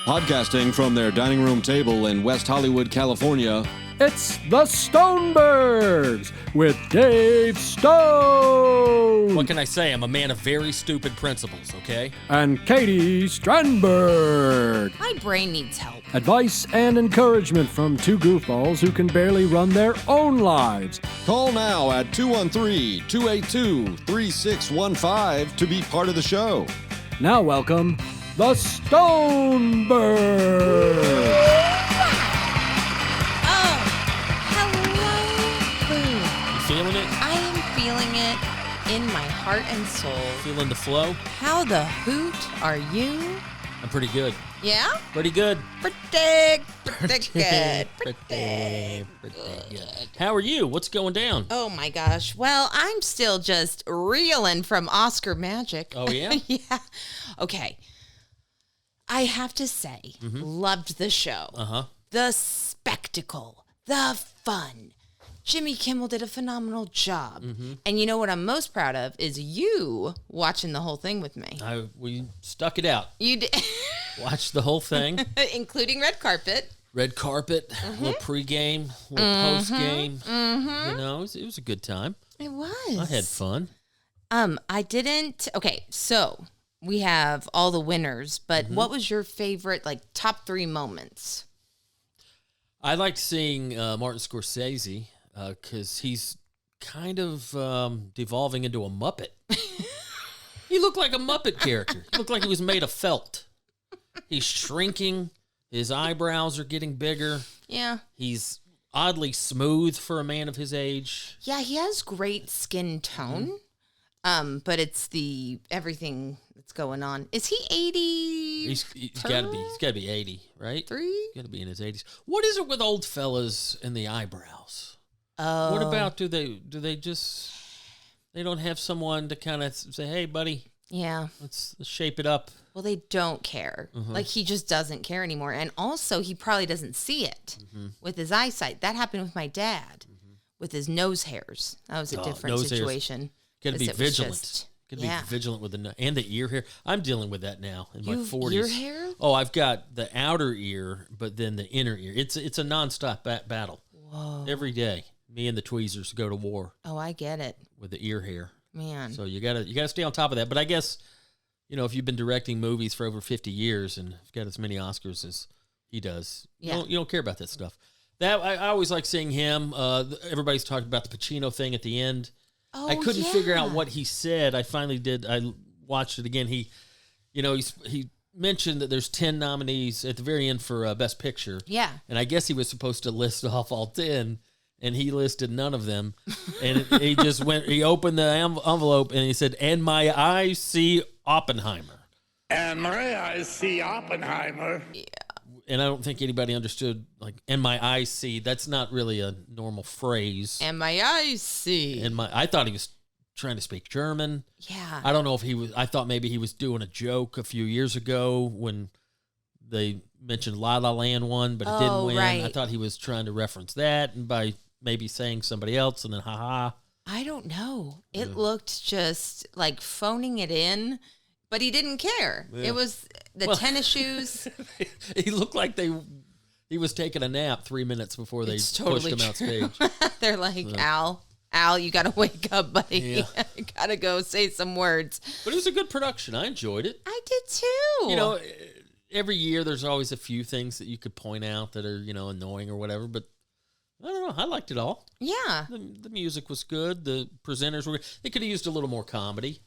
Podcasting from their dining room table in West Hollywood, California, it's the Stonebergs with Dave Stone. What can I say? I'm a man of very stupid principles, okay? And Katie Strandberg. My brain needs help. Advice and encouragement from two goofballs who can barely run their own lives. Call now at 213-282-3615 to be part of the show. Now welcome the Stonebergs. Oh, hello. You feeling it? I am feeling it in my heart and soul. Feeling the flow? How the hoot are you? I'm pretty good. Yeah? Pretty good. Pretty good. Pretty good. How are you? What's going down? Oh my gosh. Well, I'm still just reeling from Oscar magic. Oh, yeah? Yeah. Okay. I have to say, loved the show. Uh-huh. The spectacle, the fun. Jimmy Kimmel did a phenomenal job. And you know what I'm most proud of is you watching the whole thing with me. We stuck it out. You did. Watched the whole thing. Including red carpet. Red carpet, a little pregame, a little postgame. You know, it was a good time. It was. I had fun. I didn't. Okay, so we have all the winners, but what was your favorite, like, top 3 moments? I liked seeing Martin Scorsese because he's kind of devolving into a Muppet. He looked like a Muppet character. He looked like he was made of felt. He's shrinking. His eyebrows are getting bigger. Yeah. He's oddly smooth for a man of his age. Yeah, he has great skin tone. But it's the everything that's going on. Is he 80? He's got to be. He's got to be 80, right? 3? He's got to be in his 80s. What is it with old fellas and the eyebrows? Oh. What about do they just they don't have someone to kind of say, "Hey, buddy, Yeah. let's shape it up." Well, they don't care. Like, he just doesn't care anymore. And also, he probably doesn't see it with his eyesight. That happened with my dad with his nose hairs. That was a different nose hairs. situation. Got to be 'Cause it was vigilant. just- Got to yeah. be vigilant with and the ear hair. I'm dealing with that now in my You have 40s. ear hair? Oh, I've got the outer ear, but then the inner ear. It's a nonstop battle. Whoa. Every day. Me and the tweezers go to war Oh, I get it. with the ear hair. Man. So you gotta stay on top of that. But I guess, you know, if you've been directing movies for over 50 years and have got as many Oscars as he does, Yeah. you don't care about that stuff. That I always like seeing him. Everybody's talking about the Pacino thing at the end. Oh, I couldn't yeah. figure out what he said. I finally did. I watched it again. He mentioned that there's 10 nominees at the very end for Best Picture. Yeah. And I guess he was supposed to list off all 10, and he listed none of them. And he just he opened the envelope, and he said, "And my eyes see Oppenheimer." And my eyes see Oppenheimer. And I don't think anybody understood, like, "and my eyes see." That's not really a normal phrase. And my eyes see. I thought he was trying to speak German. Yeah. I don't know if he was. I thought maybe he was doing a joke a few years ago when they mentioned La La Land won, but it didn't win. Right. I thought he was trying to reference that, and by maybe saying somebody else, and then haha. I don't know. It looked just like phoning it in, but he didn't care. Yeah. It was the tennis shoes. He looked like he was taking a nap 3 minutes before they It's pushed totally him out true. stage. They're like, Al, you got to wake up, buddy. Yeah. You got to go say some words. But it was a good production. I enjoyed it. I did too. You know, every year there's always a few things that you could point out that are, you know, annoying or whatever, but I don't know. I liked it all. Yeah, The music was good. The presenters were good. They could have used a little more comedy.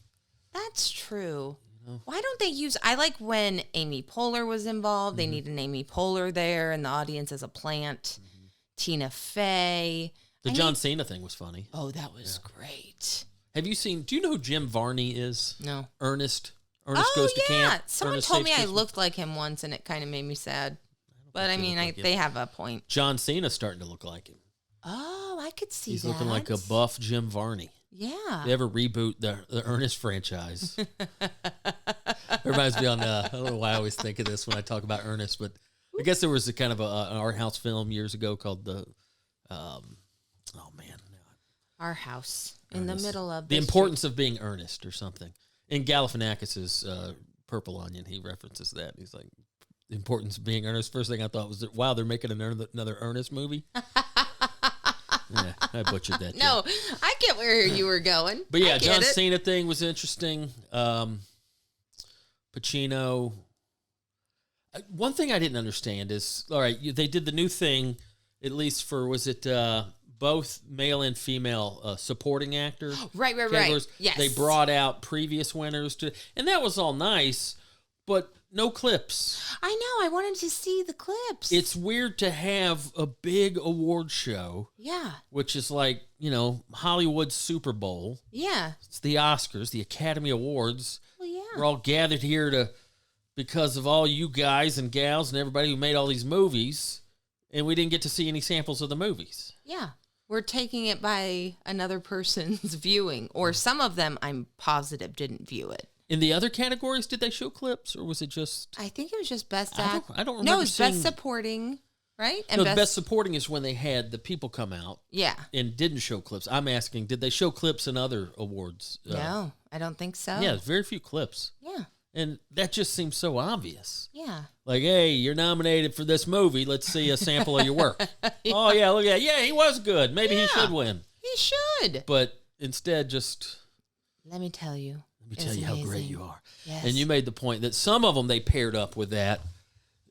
that's true. Why don't they use? I like when Amy Poehler was involved. They need an Amy Poehler there in the audience as a plant. Tina Fey. The John Cena thing was funny. Oh, that was great. Have you seen, do you know who Jim Varney is? No. Ernest Oh, Goes to yeah. Camp. Someone Ernest told me Saves I Christmas. looked like him once, and it kind of made me sad. But I think you mean, look like him. they have a point. John Cena's starting to look like him. Oh, I could see He's that. looking like a buff Jim Varney. Yeah. They ever reboot the Ernest franchise? Reminds me on, I don't know why I always think of this when I talk about Ernest, but I guess there was a kind of an art house film years ago called Our house in the Ernest. middle of The the Importance of Being Earnest or something. In Galifianakis's Purple Onion, he references that. He's like, The Importance of Being Earnest. First thing I thought was that, wow, they're making another Ernest movie. Yeah, I butchered that. No, I get where you were going. But yeah, John it. Cena thing was interesting. Pacino. One thing I didn't understand is, all right, they did the new thing, at least for, was it both male and female supporting actor? Right. Yes. They brought out previous winners, and that was all nice, but no clips. I know. I wanted to see the clips. It's weird to have a big award show. Yeah. Which is like, Hollywood's Super Bowl. Yeah. It's the Oscars, the Academy Awards. Well, yeah. We're all gathered here because of all you guys and gals and everybody who made all these movies, and we didn't get to see any samples of the movies. Yeah. We're taking it by another person's viewing, or some of them, I'm positive, didn't view it. In the other categories, did they show clips, or was it just... I think it was just best act. I don't remember. No, it was seeing... best supporting, right? And no, the best supporting is when they had the people come out. Yeah. And didn't show clips. I'm asking, did they show clips in other awards? No, I don't think so. Yeah, very few clips. Yeah. And that just seems so obvious. Yeah. Like, hey, you're nominated for this movie. Let's see a sample of your work. Yeah. Oh, yeah, look at that. Yeah, he was good. Maybe he should win. He should. But instead, just... Let me tell you. Let me tell you how great you are. Yes. And you made the point that some of them they paired up with that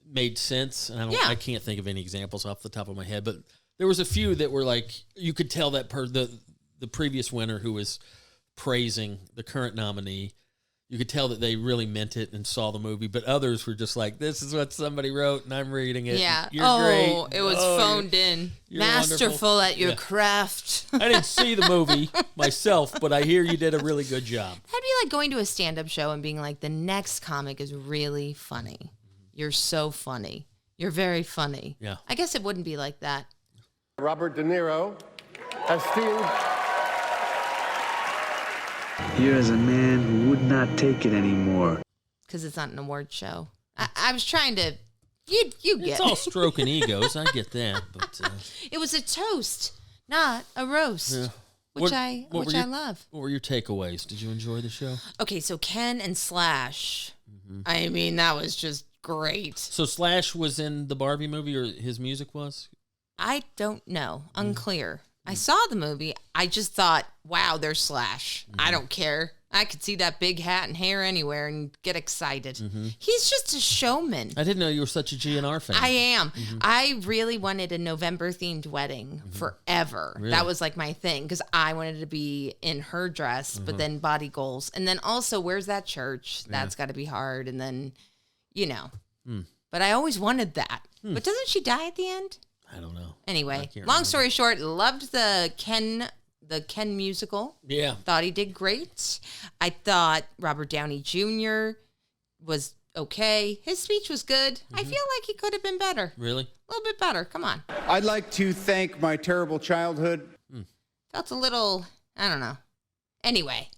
made sense. And I can't think of any examples off the top of my head, but there was a few that were like, you could tell that the previous winner who was praising the current nominee, you could tell that they really meant it and saw the movie, but others were just like, this is what somebody wrote and I'm reading it. Yeah. You're great. It was phoned in. You're Masterful wonderful. at your craft. I didn't see the movie myself, but I hear you did a really good job. That'd be like going to a stand-up show and being like, the next comic is really funny. You're so funny. You're very funny. Yeah. I guess it wouldn't be like that. Robert De Niro, esteemed. Here is a man who would not take it anymore. Because it's not an award show. I was trying to... You get It's all stroking egos. I get that. But it was a toast, not a roast. Yeah. Which What I were love. What were your takeaways? Did you enjoy the show? Okay, so Ken and Slash. I mean, that was just great. So Slash was in the Barbie movie, or his music was? I don't know. Unclear. I saw the movie. I just thought, wow, there's Slash. I don't care. I could see that big hat and hair anywhere and get excited. He's just a showman. I didn't know you were such a GNR fan. I am. I really wanted a November-themed wedding forever. Really? That was like my thing because I wanted to be in her dress, but then body goals. And then also, where's that church? That's got to be hard. And then, But I always wanted that. But doesn't she die at the end? I don't know. Anyway, long story short, loved the Ken musical. Yeah. Thought he did great. I thought Robert Downey Jr. was okay. His speech was good. I feel like he could have been better. Really? A little bit better. Come on. I'd like to thank my terrible childhood. Felt a little, I don't know. Anyway,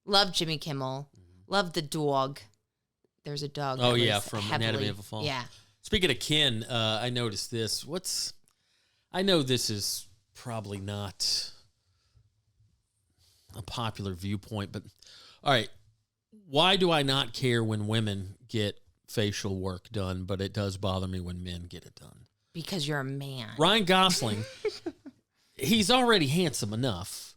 loved Jimmy Kimmel. Loved the dog. There's a dog. Oh, that yeah, was from heavily- Anatomy of a Fall. Yeah. Speaking of Ken, I noticed this. I know this is probably not a popular viewpoint, but all right, why do I not care when women get facial work done, but it does bother me when men get it done? Because you're a man. Ryan Gosling, he's already handsome enough,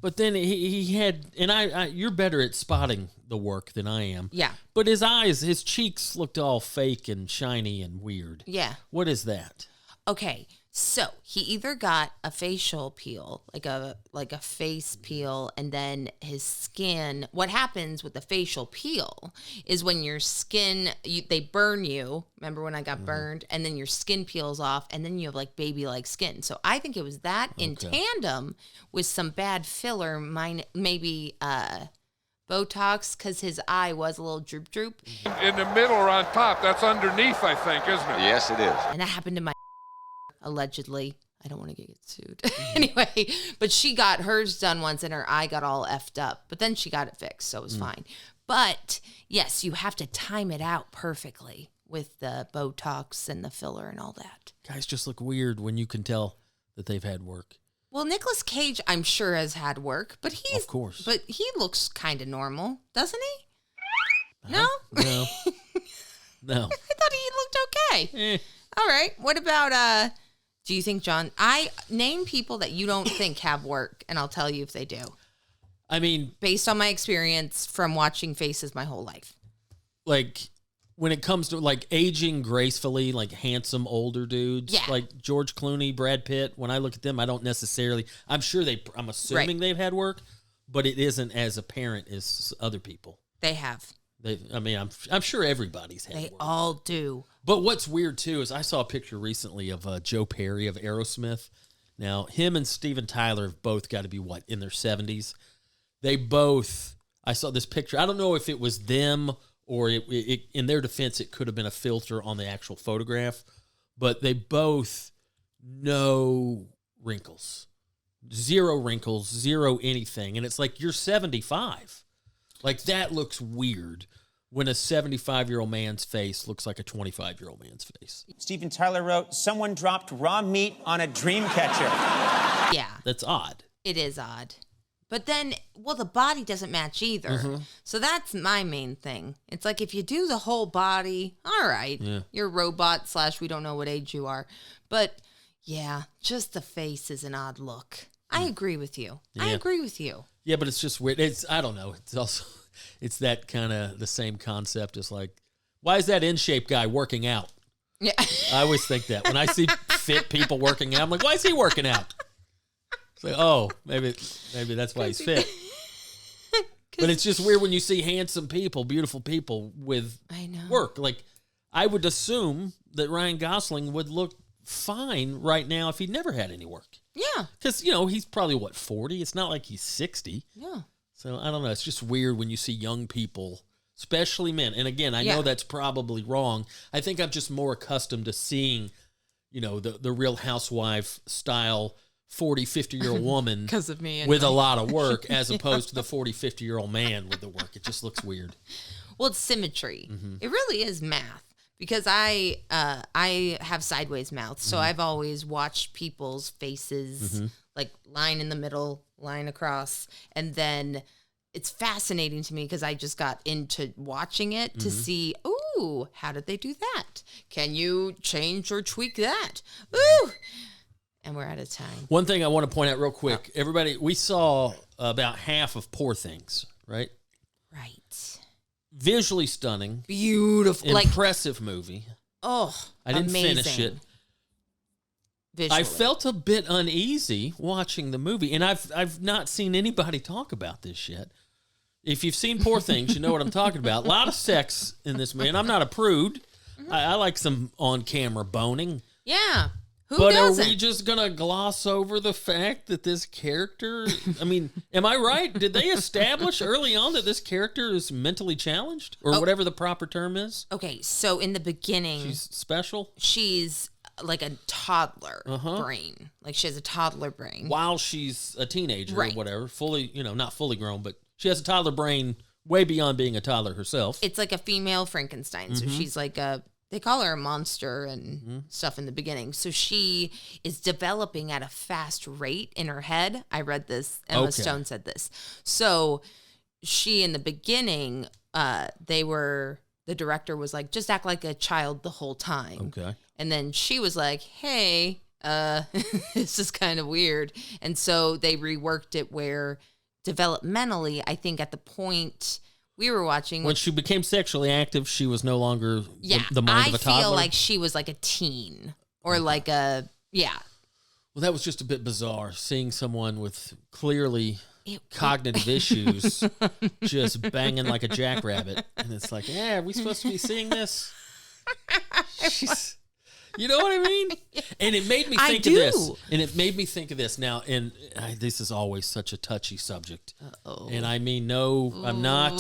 but then he had, and I you're better at spotting the work than I am. Yeah. But his cheeks looked all fake and shiny and weird. Yeah. What is that? Okay. So he either got a facial peel, like a face peel, and then his skin. What happens with the facial peel is when your skin, they burn you. Remember when I got burned, and then your skin peels off, and then you have like baby-like skin. So I think it was that in tandem with some bad filler, maybe Botox, because his eye was a little droop. In the middle or on top, that's underneath, I think, isn't it? Yes, it is. And that happened to my allegedly. I don't want to get sued. Anyway, but she got hers done once and her eye got all effed up. But then she got it fixed, so it was fine. But yes, you have to time it out perfectly with the Botox and the filler and all that. Guys just look weird when you can tell that they've had work. Well, Nicolas Cage, I'm sure, has had work, but Of course. But he looks kind of normal, doesn't he? No? No. No. I thought he looked Okay. All right. What about do you think John? I name people that you don't think have work, and I'll tell you if they do. I mean, based on my experience from watching faces my whole life. Like when it comes to like aging gracefully, like handsome older dudes, like George Clooney, Brad Pitt. When I look at them, I don't necessarily. I'm assuming they've had work, but it isn't as apparent as other people. They have. I'm sure everybody's had. They work. all do. But what's weird too is I saw a picture recently of Joe Perry of Aerosmith. Now him and Steven Tyler have both got to be in their 70s. They both. I saw this picture. I don't know if it was them or it in their defense, it could have been a filter on the actual photograph. But they both no wrinkles, zero wrinkles, zero anything, and it's like you're 75. Like that looks weird when a 75-year-old man's face looks like a 25-year-old man's face. Steven Tyler wrote, "Someone dropped raw meat on a dream catcher." Yeah. That's odd. It is odd. But then, the body doesn't match either. Mm-hmm. So that's my main thing. It's like if you do the whole body, all right, you're a robot / we don't know what age you are. But yeah, just the face is an odd look. I agree with you. Yeah. I agree with you. Yeah, but it's just weird. I don't know. It's also, it's that kind of the same concept as like, why is that in-shape guy working out? Yeah. I always think that. When I see fit people working out, I'm like, why is he working out? It's like, oh, maybe that's why he's fit. But it's just weird when you see handsome people, beautiful people with work. Like, I would assume that Ryan Gosling would look fine right now if he'd never had any work. Yeah. Because, he's probably, 40? It's not like he's 60. Yeah. So, I don't know. It's just weird when you see young people, especially men. And again, I know that's probably wrong. I think I'm just more accustomed to seeing, the Real Housewife style 40, 50-year-old woman because of me with a lot of work as opposed to the 40, 50-year-old man with the work. It just looks weird. Well, it's symmetry. Mm-hmm. It really is math. Because I have sideways mouth, so I've always watched people's faces, like line in the middle, line across, and then it's fascinating to me because I just got into watching it to see, ooh, how did they do that? Can you change or tweak that? Ooh, and we're out of time. One thing I want to point out real quick, everybody, we saw about half of Poor Things, right? Right. Visually stunning. Beautiful. Impressive movie. Oh, I didn't amazing. finish it. Visually. I felt a bit uneasy watching the movie, and I've not seen anybody talk about this yet. If you've seen Poor Things, you know what I'm talking about. A lot of sex in this movie, and I'm not a prude. I like some on-camera boning. Yeah. Who but doesn't? Are we just going to gloss over the fact that this character... I mean, am I right? Did they establish early on that this character is mentally challenged? Or whatever the proper term is? Okay, so in the beginning... She's special? She's like a toddler brain. Like she has a toddler brain. While she's a teenager or whatever. Fully, not fully grown, but she has a toddler brain way beyond being a toddler herself. It's like a female Frankenstein. So she's like a... They call her a monster and stuff in the beginning. So she is developing at a fast rate in her head. I read this. Emma Stone said this. So she, in the beginning, the director was like, just act like a child the whole time. Okay. And then she was like, hey, this is kind of weird. And so they reworked it where developmentally, I think at the point... We were watching... When she became sexually active, she was no longer the mind of a toddler? I feel like she was like a teen. Or like a... Yeah. Well, that was just a bit bizarre, seeing someone with clearly cognitive issues just banging like a jackrabbit. And it's like, are we supposed to be seeing this? You know what I mean? And it made me think of this. And it made me think of this. Now, and this is always such a touchy subject. Uh-oh. And I mean, no, I'm not.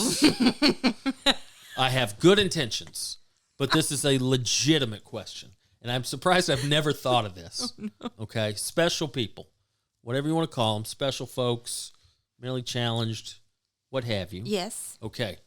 I have good intentions, but this is a legitimate question. And I'm surprised I've never thought of this. Oh, no. Okay? Special people, whatever you want to call them, special folks, mentally challenged, what have you. Yes. Okay.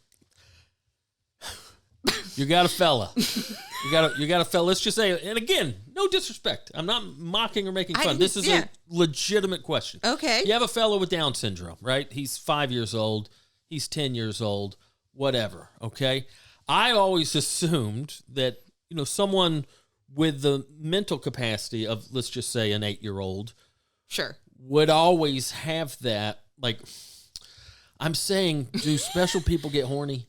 You got a fella. You got a fella. Let's just say, and again, no disrespect. I'm not mocking or making fun. This is a legitimate question. Okay. You have a fella with Down syndrome, right? He's 5 years old. He's 10 years old. Whatever. Okay. I always assumed that someone with the mental capacity of, let's just say, an 8-year-old, Sure. would always have that. Like, I'm saying, do special people get horny?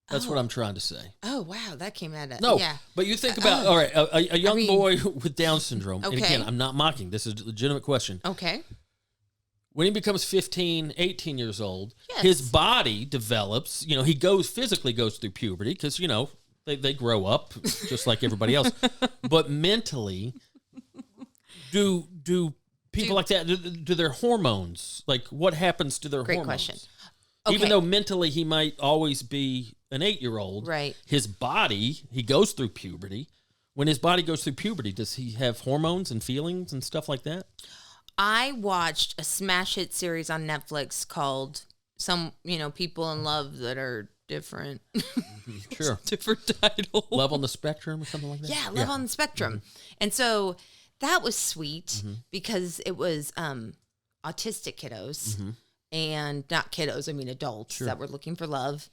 That's what I'm trying to say. Oh, wow. That came out of... No, Yeah. but you think about, all right, a young boy with Down syndrome, and Okay. again, I'm not mocking. This is a legitimate question. Okay. When he becomes 15, 18 years old, Yes. his body develops, he physically goes through puberty because, they grow up just like everybody else. But mentally, do people like that, do their hormones, like what happens to their Great hormones? question. Even Okay. though mentally he might always be an 8-year-old, Right. his body, he goes through puberty. When his body goes through puberty, does he have hormones and feelings and stuff like that? I watched a smash hit series on Netflix called People in Love That Are Different. Sure. Different title. Love on the Spectrum or something like that? Yeah, Love on the Spectrum. And so that was sweet because it was autistic kiddos and not kiddos, I mean adults that were looking for love.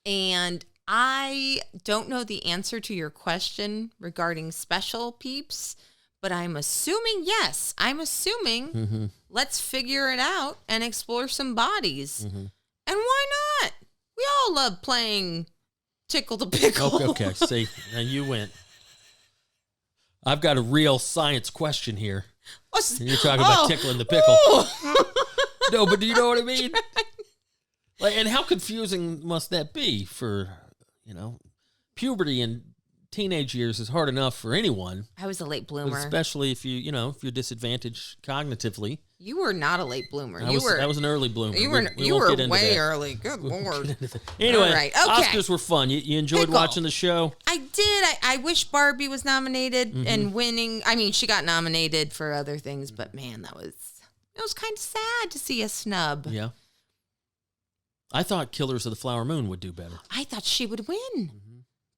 And I don't know the answer to your question regarding special peeps, but I'm assuming yes. I'm assuming let's figure it out and explore some bodies. And why not? We all love playing Tickle the Pickle. Okay. See, now you went. I've got a real science question here. And you're talking about tickling the pickle. No, but do you know what I mean? Like, and how confusing must that be for, puberty and teenage years is hard enough for anyone. I was a late But bloomer. especially if if you're disadvantaged cognitively. You were not a late bloomer. I was an early bloomer. You We were won't get into way that. early. Good Lord. Anyway, All right, okay. Oscars were fun. You enjoyed Pickle. watching the show? I did. I wish Barbie was nominated and winning. I mean, she got nominated for other things, but man, it was kind of sad to see a snub. Yeah. I thought Killers of the Flower Moon would do better. I thought she would win.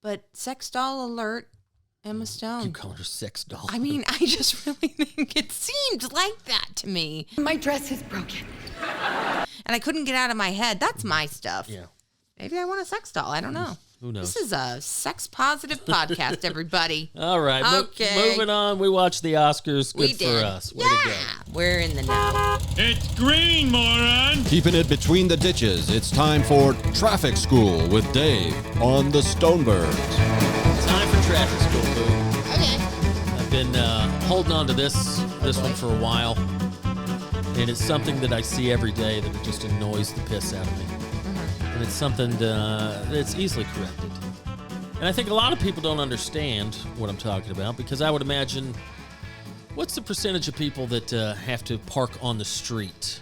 But sex doll alert, Emma You Stone. call her sex doll. I mean, I just really think it seemed like that to me. My dress is broken. And I couldn't get out of my head. That's my stuff. Yeah. Maybe I want a sex doll. I don't know. Who knows? This is a sex positive podcast, everybody. All right. Okay. Moving on. We watched the Oscars. Good We for did. us. Way to go. We're in the know. It's green, moron! Keeping it between the ditches, it's time for Traffic School with Dave on the Stonebergs. Time for traffic school, boo. Okay. I've been holding on to this one for a while. And it's something that I see every day that it just annoys the piss out of me. And it's something that's easily corrected. And I think a lot of people don't understand what I'm talking about because I would imagine, what's the percentage of people that have to park on the street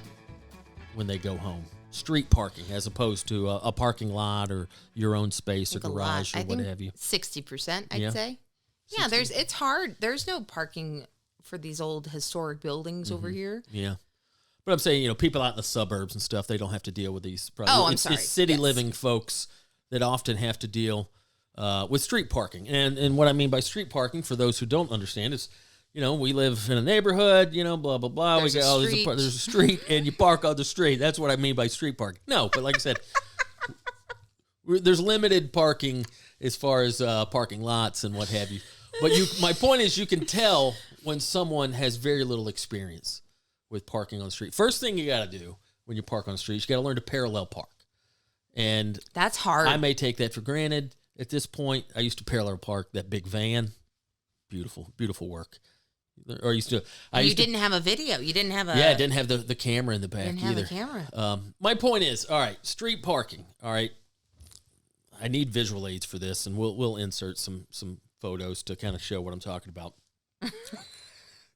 when they go home? Street parking as opposed to a parking lot or your own space or Like a garage lot. or what have you. 60%, I'd Yeah. say. Yeah, it's hard. There's no parking for these old historic buildings over here. Yeah. But I'm saying, people out in the suburbs and stuff, they don't have to deal with these problems. Oh, I'm It's sorry. city Yes. living folks that often have to deal with street parking. And what I mean by street parking, for those who don't understand, is, we live in a neighborhood, blah, blah, blah. There's a street. There's a street, and you park on the street. That's what I mean by street parking. No, but like I said, there's limited parking as far as parking lots and what have you. But my point is, you can tell when someone has very little experience with parking on the street. First thing you got to do when you park on the street, you got to learn to parallel park. And That's hard. I may take that for granted at this point. I used to parallel park that big van. Beautiful, beautiful work. Or you didn't have a video. You didn't have a... Yeah, I didn't have the camera in the back Didn't have either. a camera. My point is, all right, street parking. All right, I need visual aids for this, and we'll insert some photos to kind of show what I'm talking about.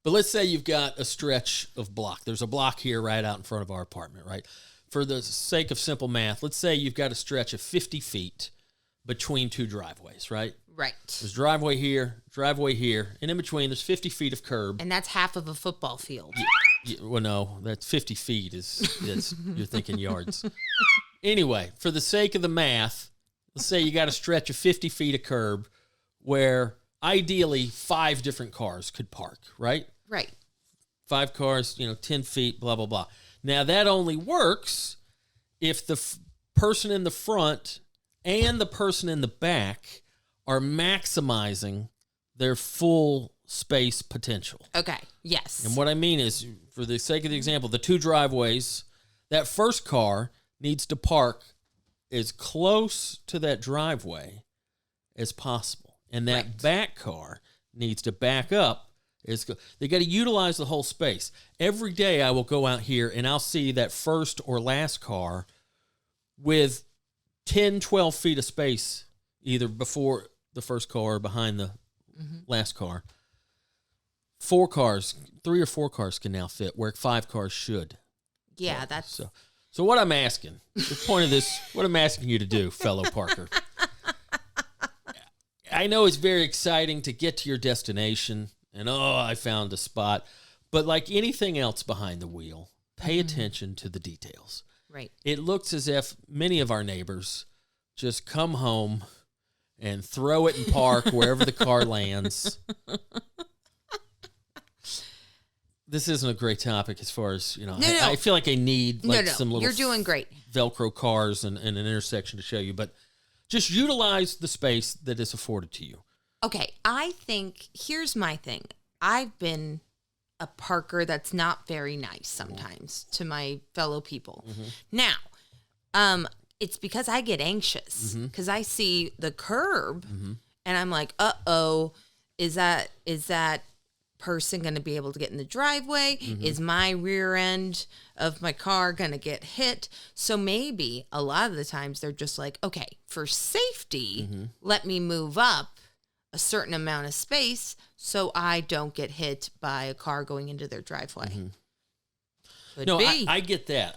But let's say you've got a stretch of block. There's a block here right out in front of our apartment, right? For the sake of simple math, let's say you've got a stretch of 50 feet between two driveways, right? Right. There's driveway here, and in between there's 50 feet of curb. And that's half of a football field. Well, no, that's 50 feet you're thinking yards. Anyway, for the sake of the math, let's say you got a stretch of 50 feet of curb where ideally 5 different cars could park, right? Right. 5 cars, 10 feet, blah, blah, blah. Now, that only works if the person in the front and the person in the back are maximizing their full space potential. Okay. Yes. And what I mean is, for the sake of the example, the 2 driveways, that first car needs to park as close to that driveway as possible. And that back car needs to back up. They got to utilize the whole space. Every day I will go out here and I'll see that first or last car with 10, 12 feet of space, either before the first car or behind the last car. 3 or 4 cars can now fit where 5 cars should. Yeah, that's... So what I'm asking, the point of this, what I'm asking you to do, fellow Parker, I know it's very exciting to get to your destination and, I found a spot. But like anything else behind the wheel, pay attention to the details. Right. It looks as if many of our neighbors just come home and throw it in park wherever the car lands. This isn't a great topic as far as, I feel like I need some little you're doing great. Velcro cars and an intersection to show you, but just utilize the space that is afforded to you. Okay, I think, here's my thing. I've been a parker that's not very nice sometimes to my fellow people. Now, it's because I get anxious because I see the curb and I'm like, uh-oh, is that person going to be able to get in the driveway? Is my rear end of my car going to get hit? So maybe a lot of the times they're just like, okay, for safety, let me move up a certain amount of space so I don't get hit by a car going into their driveway. I get that.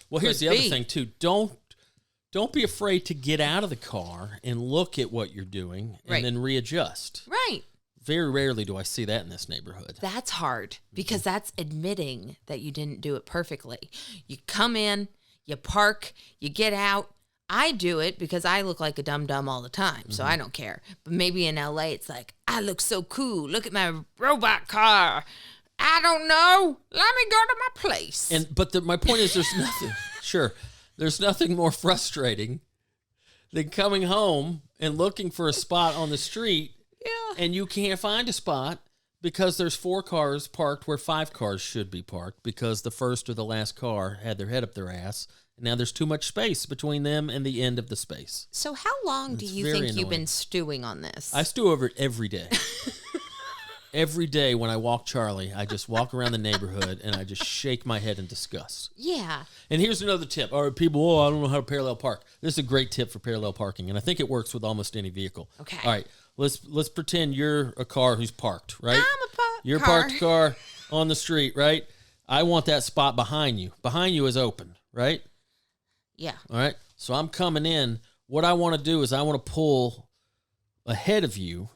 Well, here's the other thing too. Don't be afraid to get out of the car and look at what you're doing and then readjust. Right. Very rarely do I see that in this neighborhood. That's hard because that's admitting that you didn't do it perfectly. You come in, you park, you get out. I do it because I look like a dum-dum all the time, so I don't care. But maybe in LA, it's like, I look so cool. Look at my robot car. I don't know. Let me go to my place. But my point is there's nothing more frustrating than coming home and looking for a spot on the street and you can't find a spot because there's 4 cars parked where 5 cars should be parked because the first or the last car had their head up their ass. And now there's too much space between them and the end of the space. So how long do you think you've been stewing on this? I stew over it every day. Every day when I walk Charlie, I just walk around the neighborhood and I just shake my head in disgust. Yeah. And here's another tip. All right, people, I don't know how to parallel park. This is a great tip for parallel parking, and I think it works with almost any vehicle. Okay. All right, let's pretend you're a car who's parked, right? You're car. parked car on the street, right? I want that spot behind you. Behind you is open, right? Yeah. All right. So I'm coming in. What I want to do is I want to pull ahead of you.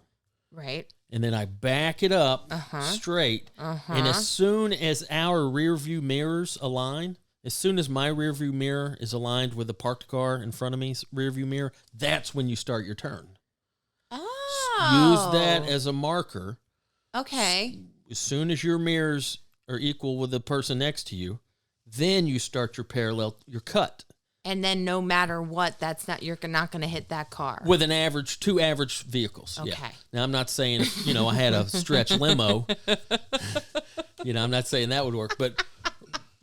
Right. And then I back it up straight. And as soon as our rear view mirrors align, as soon as my rear view mirror is aligned with the parked car in front of me's rear view mirror, that's when you start your turn. Oh. Use that as a marker. Okay. As soon as your mirrors are equal with the person next to you, then you start your cut. And then no matter what, you're not going to hit that car. With two average vehicles. Okay. Yeah. Now, I'm not saying, I had a stretch limo. I'm not saying that would work. But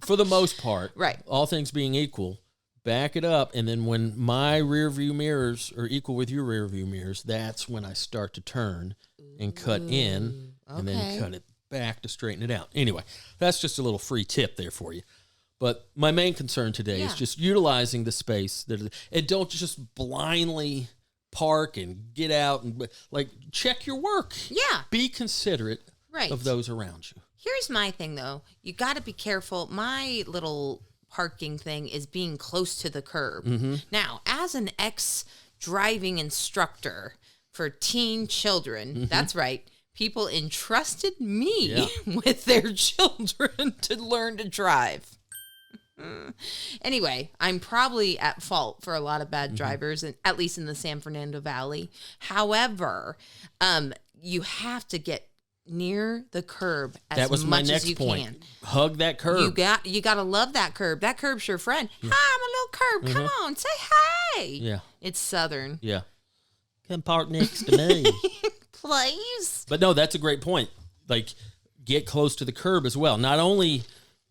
for the most part, right, all things being equal, back it up. And then when my rear view mirrors are equal with your rear view mirrors, that's when I start to turn and cut in and then cut it back to straighten it out. Anyway, that's just a little free tip there for you. But my main concern today is just utilizing the space and don't just blindly park and get out and check your work. Yeah. Be considerate of those around you. Here's my thing though. You got to be careful. My little parking thing is being close to the curb. Now, as an ex-driving instructor for teen children, that's right. People entrusted me with their children to learn to drive. Anyway, I'm probably at fault for a lot of bad drivers, and at least in the San Fernando Valley. However, you have to get near the curb as much as you can. That was my next point. Hug that curb. You got to love that curb. That curb's your friend. Hi, I'm a little curb. Come on, say hey. Yeah. It's Southern. Yeah. Come park next to me. Please. But no, that's a great point. Like, get close to the curb as well. Not only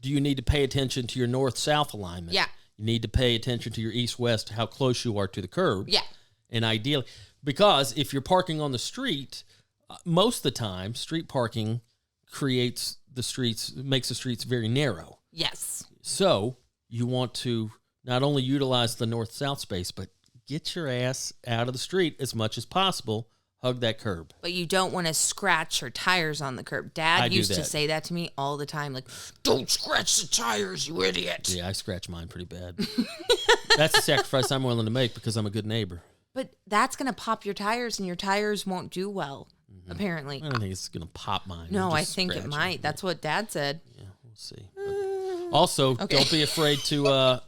do you need to pay attention to your north-south alignment. Yeah. You need to pay attention to your east-west, how close you are to the curb. Yeah. And ideally, because if you're parking on the street, most of the time, street parking makes the streets very narrow. Yes. So you want to not only utilize the north-south space, but get your ass out of the street as much as possible. Hug that curb. But you don't want to scratch your tires on the curb. Dad used to say that to me all the time. Like, don't scratch the tires, you idiot. Yeah, I scratch mine pretty bad. That's a sacrifice I'm willing to make because I'm a good neighbor. But that's going to pop your tires, and your tires won't do well, apparently. I don't think it's going to pop mine. No, I think it might. That's what Dad said. Yeah, we'll see. Also, don't be afraid to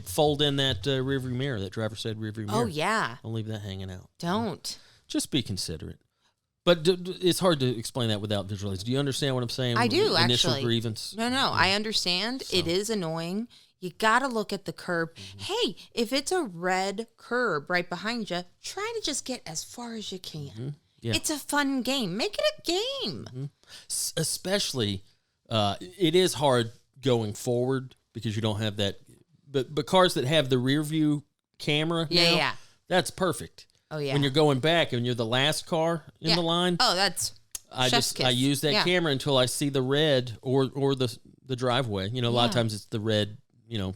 fold in that rearview mirror, that driver side rearview mirror. Oh, yeah. Don't leave that hanging out. Don't. Just be considerate. But it's hard to explain that without visualizing. Do you understand what I'm saying? I do, Initial actually. grievance? No, I understand. So. It is annoying. You got to look at the curb. Hey, if it's a red curb right behind you, try to just get as far as you can. Yeah. It's a fun game. Make it a game. Especially, it is hard going forward because you don't have that. But cars that have the rear view camera now, that's perfect. Oh, yeah. When you're going back and you're the last car in the line. Oh, that's I use that camera until I see the red or the driveway. You know, a lot of times it's the red,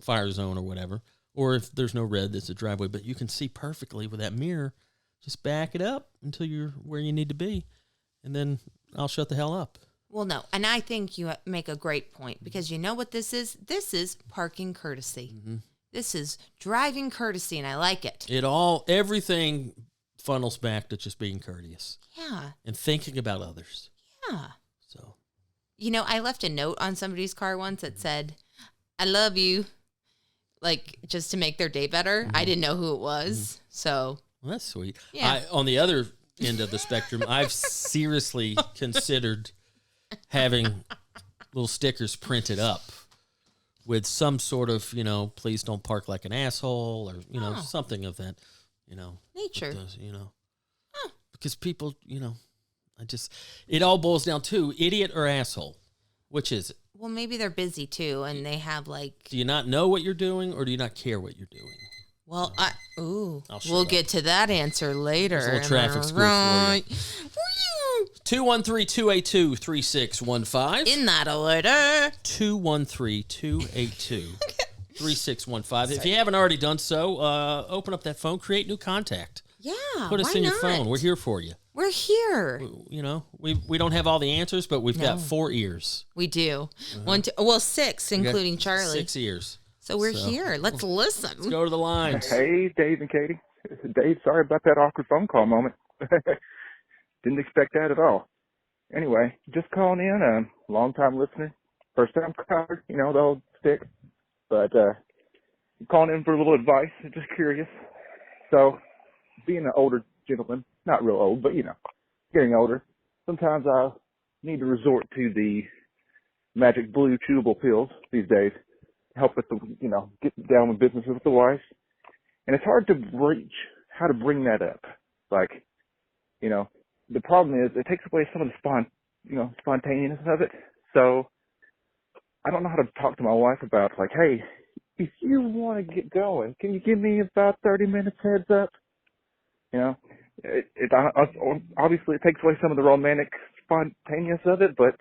fire zone or whatever. Or if there's no red, it's a driveway. But you can see perfectly with that mirror. Just back it up until you're where you need to be. And then I'll shut the hell up. Well, no. And I think you make a great point because you know what this is? This is parking courtesy. Mm-hmm. This is driving courtesy, and I like it. Everything funnels back to just being courteous. Yeah. And thinking about others. Yeah. So. I left a note on somebody's car once that said, I love you, like, just to make their day better. Mm-hmm. I didn't know who it was, so. Well, that's sweet. Yeah. On the other end of the spectrum, I've seriously considered having little stickers printed up with some sort of, please don't park like an asshole or, something of that, nature. Those, because people, it all boils down to idiot or asshole. Which is it? Well, maybe they're busy too, and they have like. Do you not know what you're doing or do you not care what you're doing? Well, we'll get to that answer later. There's a little traffic school for you. 213-282-3615. In that order. 213-282-3615. If you haven't already done so, open up that phone, create new contact. Yeah, put us in your phone. We're here for you. We're here. We don't have all the answers, but we've got 4 ears. We do. 6, including Charlie. 6 ears. So we're here. Let's listen. Let's go to the lines. Hey, Dave and Katie. Dave, sorry about that awkward phone call moment. Didn't expect that at all. Anyway, just calling in, long-time listener, first-time caller, the old stick. But calling in for a little advice, just curious. So, being an older gentleman, not real old, but, getting older, sometimes I need to resort to the magic blue chewable pills these days. Help with the, get down with business with the wife. And it's hard to reach how to bring that up. Like, the problem is it takes away some of the spontaneous of it. So I don't know how to talk to my wife about like, hey, if you want to get going, can you give me about 30 minutes heads up? Obviously it takes away some of the romantic spontaneous of it, but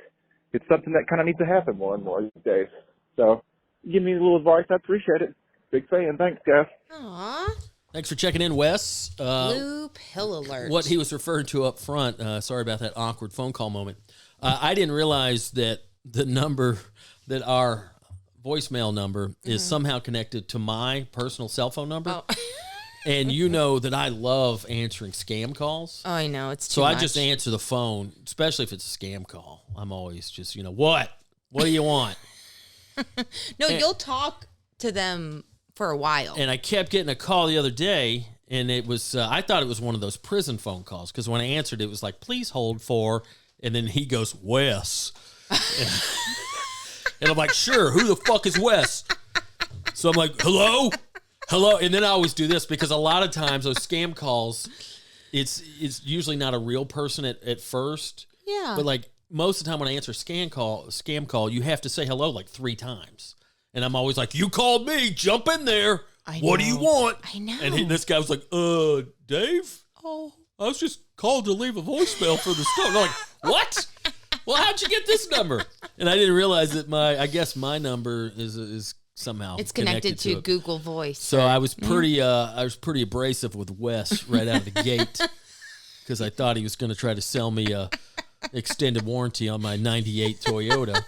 it's something that kind of needs to happen more and more these days. So give me a little advice. I appreciate it. Big fan. Thanks, guys. Aww. Thanks for checking in, Wes. Blue pill alert. What he was referring to up front, sorry about that awkward phone call moment. I didn't realize that the number, that our voicemail number is somehow connected to my personal cell phone number. Oh. And you know that I love answering scam calls. Oh, I know. It's too so much. I just answer the phone, especially if it's a scam call. I'm always just, what? What do you want? You'll talk to them for a while. And I kept getting a call the other day, and it was, I thought it was one of those prison phone calls, because when I answered, it was like, please hold for, and then he goes, Wes. And I'm like, sure, who the fuck is Wes? So I'm like, hello? And then I always do this, because a lot of times those scam calls, it's usually not a real person at first. Yeah. But like most of the time when I answer a scam call, you have to say hello like 3 times. And I'm always like, you called me, jump in there. What do you want? I know. And this guy was like, Dave? Oh. I was just called to leave a voicemail for the store. I'm like, what? Well, how'd you get this number? And I didn't realize that I guess my number is somehow it's connected to it. Google Voice. So I was pretty abrasive with Wes right out of the gate because I thought he was going to try to sell me a extended warranty on my 98 Toyota.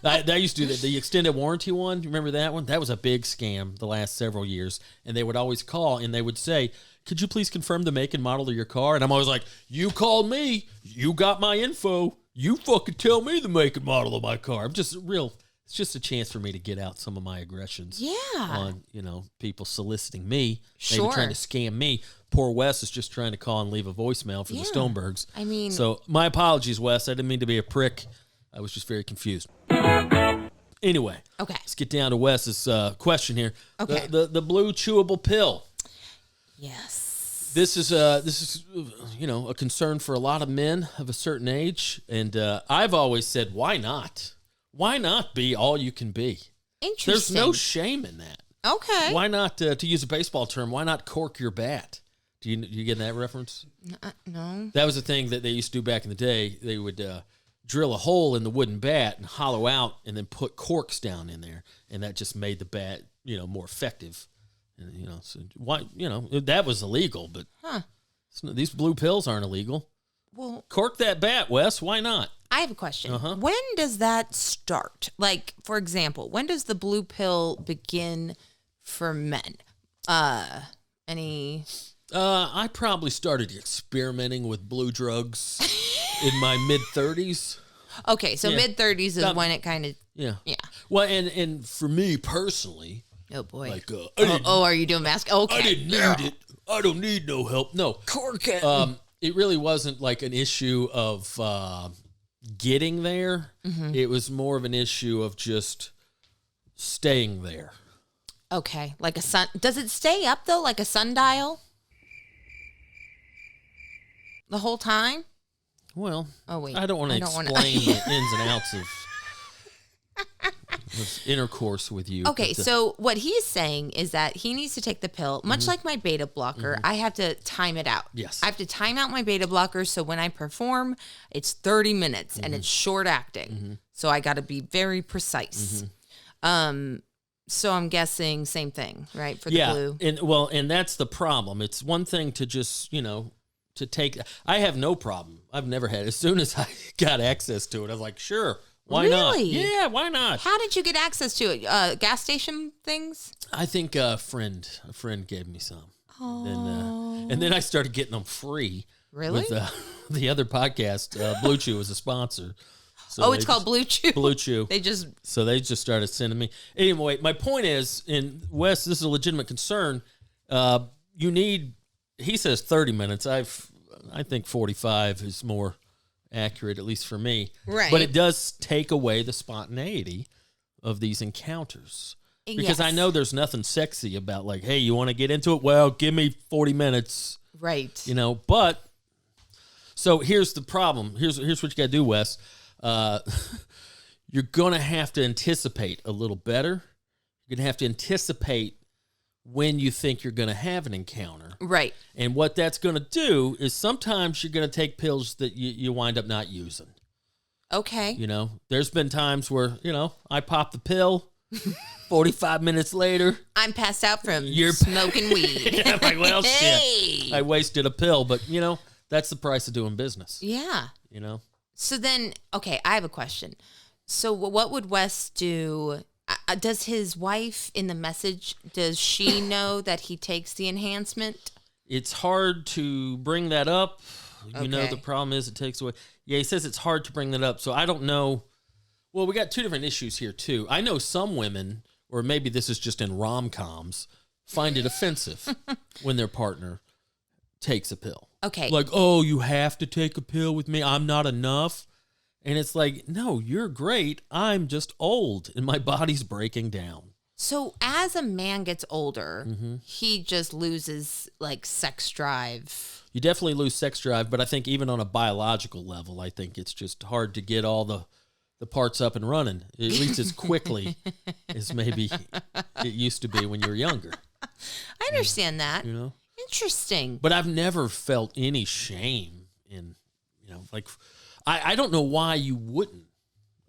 I used to do the extended warranty one. You remember that one? That was a big scam the last several years. And they would always call and they would say, could you please confirm the make and model of your car? And I'm always like, you called me. You got my info. You fucking tell me the make and model of my car. It's just a chance for me to get out some of my aggressions. Yeah. On, people soliciting me. Sure. Maybe trying to scam me. Poor Wes is just trying to call and leave a voicemail for the Stonebergs. I mean. So my apologies, Wes. I didn't mean to be a prick. I was just very confused. Anyway. Okay. Let's get down to Wes's question here. Okay. The blue chewable pill. Yes. This is a concern for a lot of men of a certain age, and I've always said, why not? Why not be all you can be? Interesting. There's no shame in that. Okay. Why not, to use a baseball term, why not cork your bat? Do you get that reference? No. That was a thing that they used to do back in the day. They would drill a hole in the wooden bat and hollow out, and then put corks down in there, and that just made the bat, more effective. And, so why, that was illegal, but these blue pills aren't illegal. Well, cork that bat, Wes. Why not? I have a question. When does that start? Like, for example, when does the blue pill begin for men? Any? I probably started experimenting with blue drugs in my mid-30s. Okay, so mid-30s is when it kind of... Yeah. Yeah. Well, and for me personally... Oh, boy. Like, are you doing mask? Okay. I didn't need it. I don't need no help. No. Cork it. It really wasn't like an issue of getting there. Mm-hmm. It was more of an issue of just staying there. Okay. Like a sun... Does it stay up, though, like a sundial? The whole time? Well, oh, wait. I don't want to explain the ins and outs of intercourse with you. Okay, so what he's saying is that he needs to take the pill, much like my beta blocker. I have to time it out. Yes. I have to time out my beta blocker, so when I perform, it's 30 minutes and it's short acting. So I got to be very precise. So I'm guessing same thing, right, for the blue? And that's the problem. It's one thing to just, to take. I have no problem. I've never had. As soon as I got access to it, I was like, sure. Why not? Yeah, why not? How did you get access to it? Gas station things? I think a friend gave me some. Oh. And then I started getting them free. Really? With the other podcast, Blue Chew was a sponsor. So it's called Blue Chew? Blue Chew. They just started sending me. Anyway, my point is, in Wes, this is a legitimate concern. He says 30 minutes. I think 45 is more accurate, at least for me. Right. But it does take away the spontaneity of these encounters. Because I know there's nothing sexy about like, hey, you want to get into it? Well, give me 40 minutes. Right. But so here's the problem. Here's what you got to do, Wes. You're going to have to anticipate a little better. You're going to have to anticipate when you think you're going to have an encounter. Right. And what that's going to do is sometimes you're going to take pills that you wind up not using. Okay. There's been times where, I pop the pill, 45 minutes later. I'm passed out from smoking weed. Yeah, I'm like, well, hey. Shit. I wasted a pill, but, that's the price of doing business. Yeah. So then, okay, I have a question. So what would Wes do? Does his wife in the message, does she know that he takes the enhancement? It's hard to bring that up. Okay. The problem is it takes away. Yeah, he says it's hard to bring that up. So I don't know. Well, we got two different issues here, too. I know some women, or maybe this is just in rom-coms, find it offensive when their partner takes a pill. Okay. Like, oh, you have to take a pill with me. I'm not enough. And it's like, no, you're great. I'm just old and my body's breaking down. So as a man gets older, he just loses like sex drive. you definitely lose sex drive, but I think even on a biological level, I think it's just hard to get all the parts up and running, at least as quickly as maybe it used to be when you were younger. I understand that. You know? Interesting. But I've never felt any shame in, like, I don't know why you wouldn't.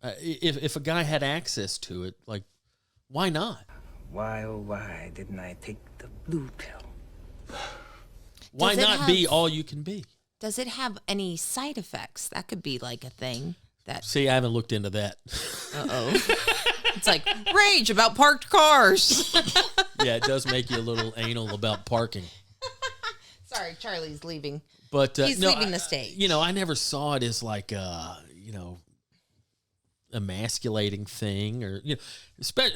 If a guy had access to it, like, why not? Why, oh, why didn't I take the blue pill? Why not be all you can be? Does it have any side effects? That could be like a thing. See, I haven't looked into that. Uh-oh. It's like rage about parked cars. Yeah, it does make you a little anal about parking. Sorry, Charlie's leaving. But he's leaving the stage. I never saw it as like emasculating thing, or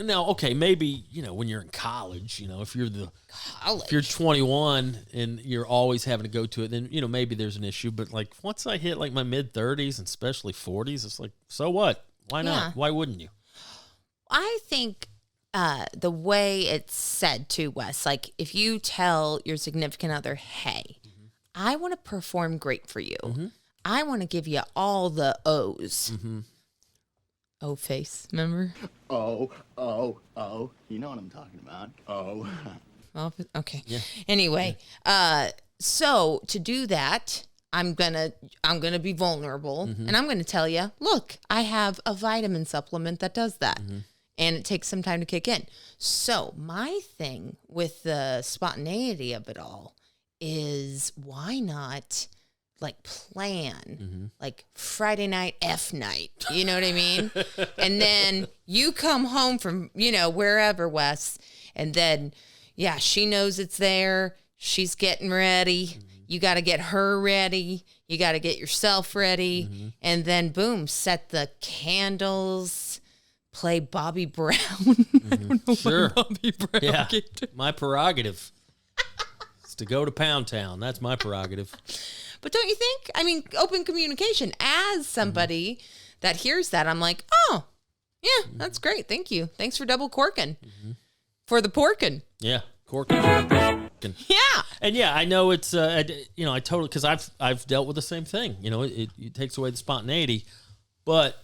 now, okay, maybe when you're in college, if you're 21 and you're always having to go to it, then maybe there's an issue. But like once I hit like my mid-30s and especially 40s, it's like, so what? Why not? Why wouldn't you? I think the way it's said to Wes, like if you tell your significant other, hey, I want to perform great for you, I want to give you all the O's. O face, remember? Oh. You know what I'm talking about. Oh. Well, okay. Yeah. Anyway, so to do that, I'm gonna be vulnerable, and I'm gonna tell you, look, I have a vitamin supplement that does that, and it takes some time to kick in. So my thing with the spontaneity of it all is, why not like plan like Friday night F night, you know what I mean? And then you come home from, wherever, Wes, and then, she knows it's there. She's getting ready. You got to get her ready. You got to get yourself ready. And then boom, set the candles, play Bobby Brown. I don't know Sure. what Bobby Brown came to. My prerogative is to go to Pound Town. That's my prerogative. But don't you think? I mean, open communication. As somebody that hears that, I'm like, oh, yeah, that's great. Thank you. Thanks for double corking. For the porkin'. Yeah, corking. Yeah. And yeah, I know it's I totally, because I've dealt with the same thing. It takes away the spontaneity, but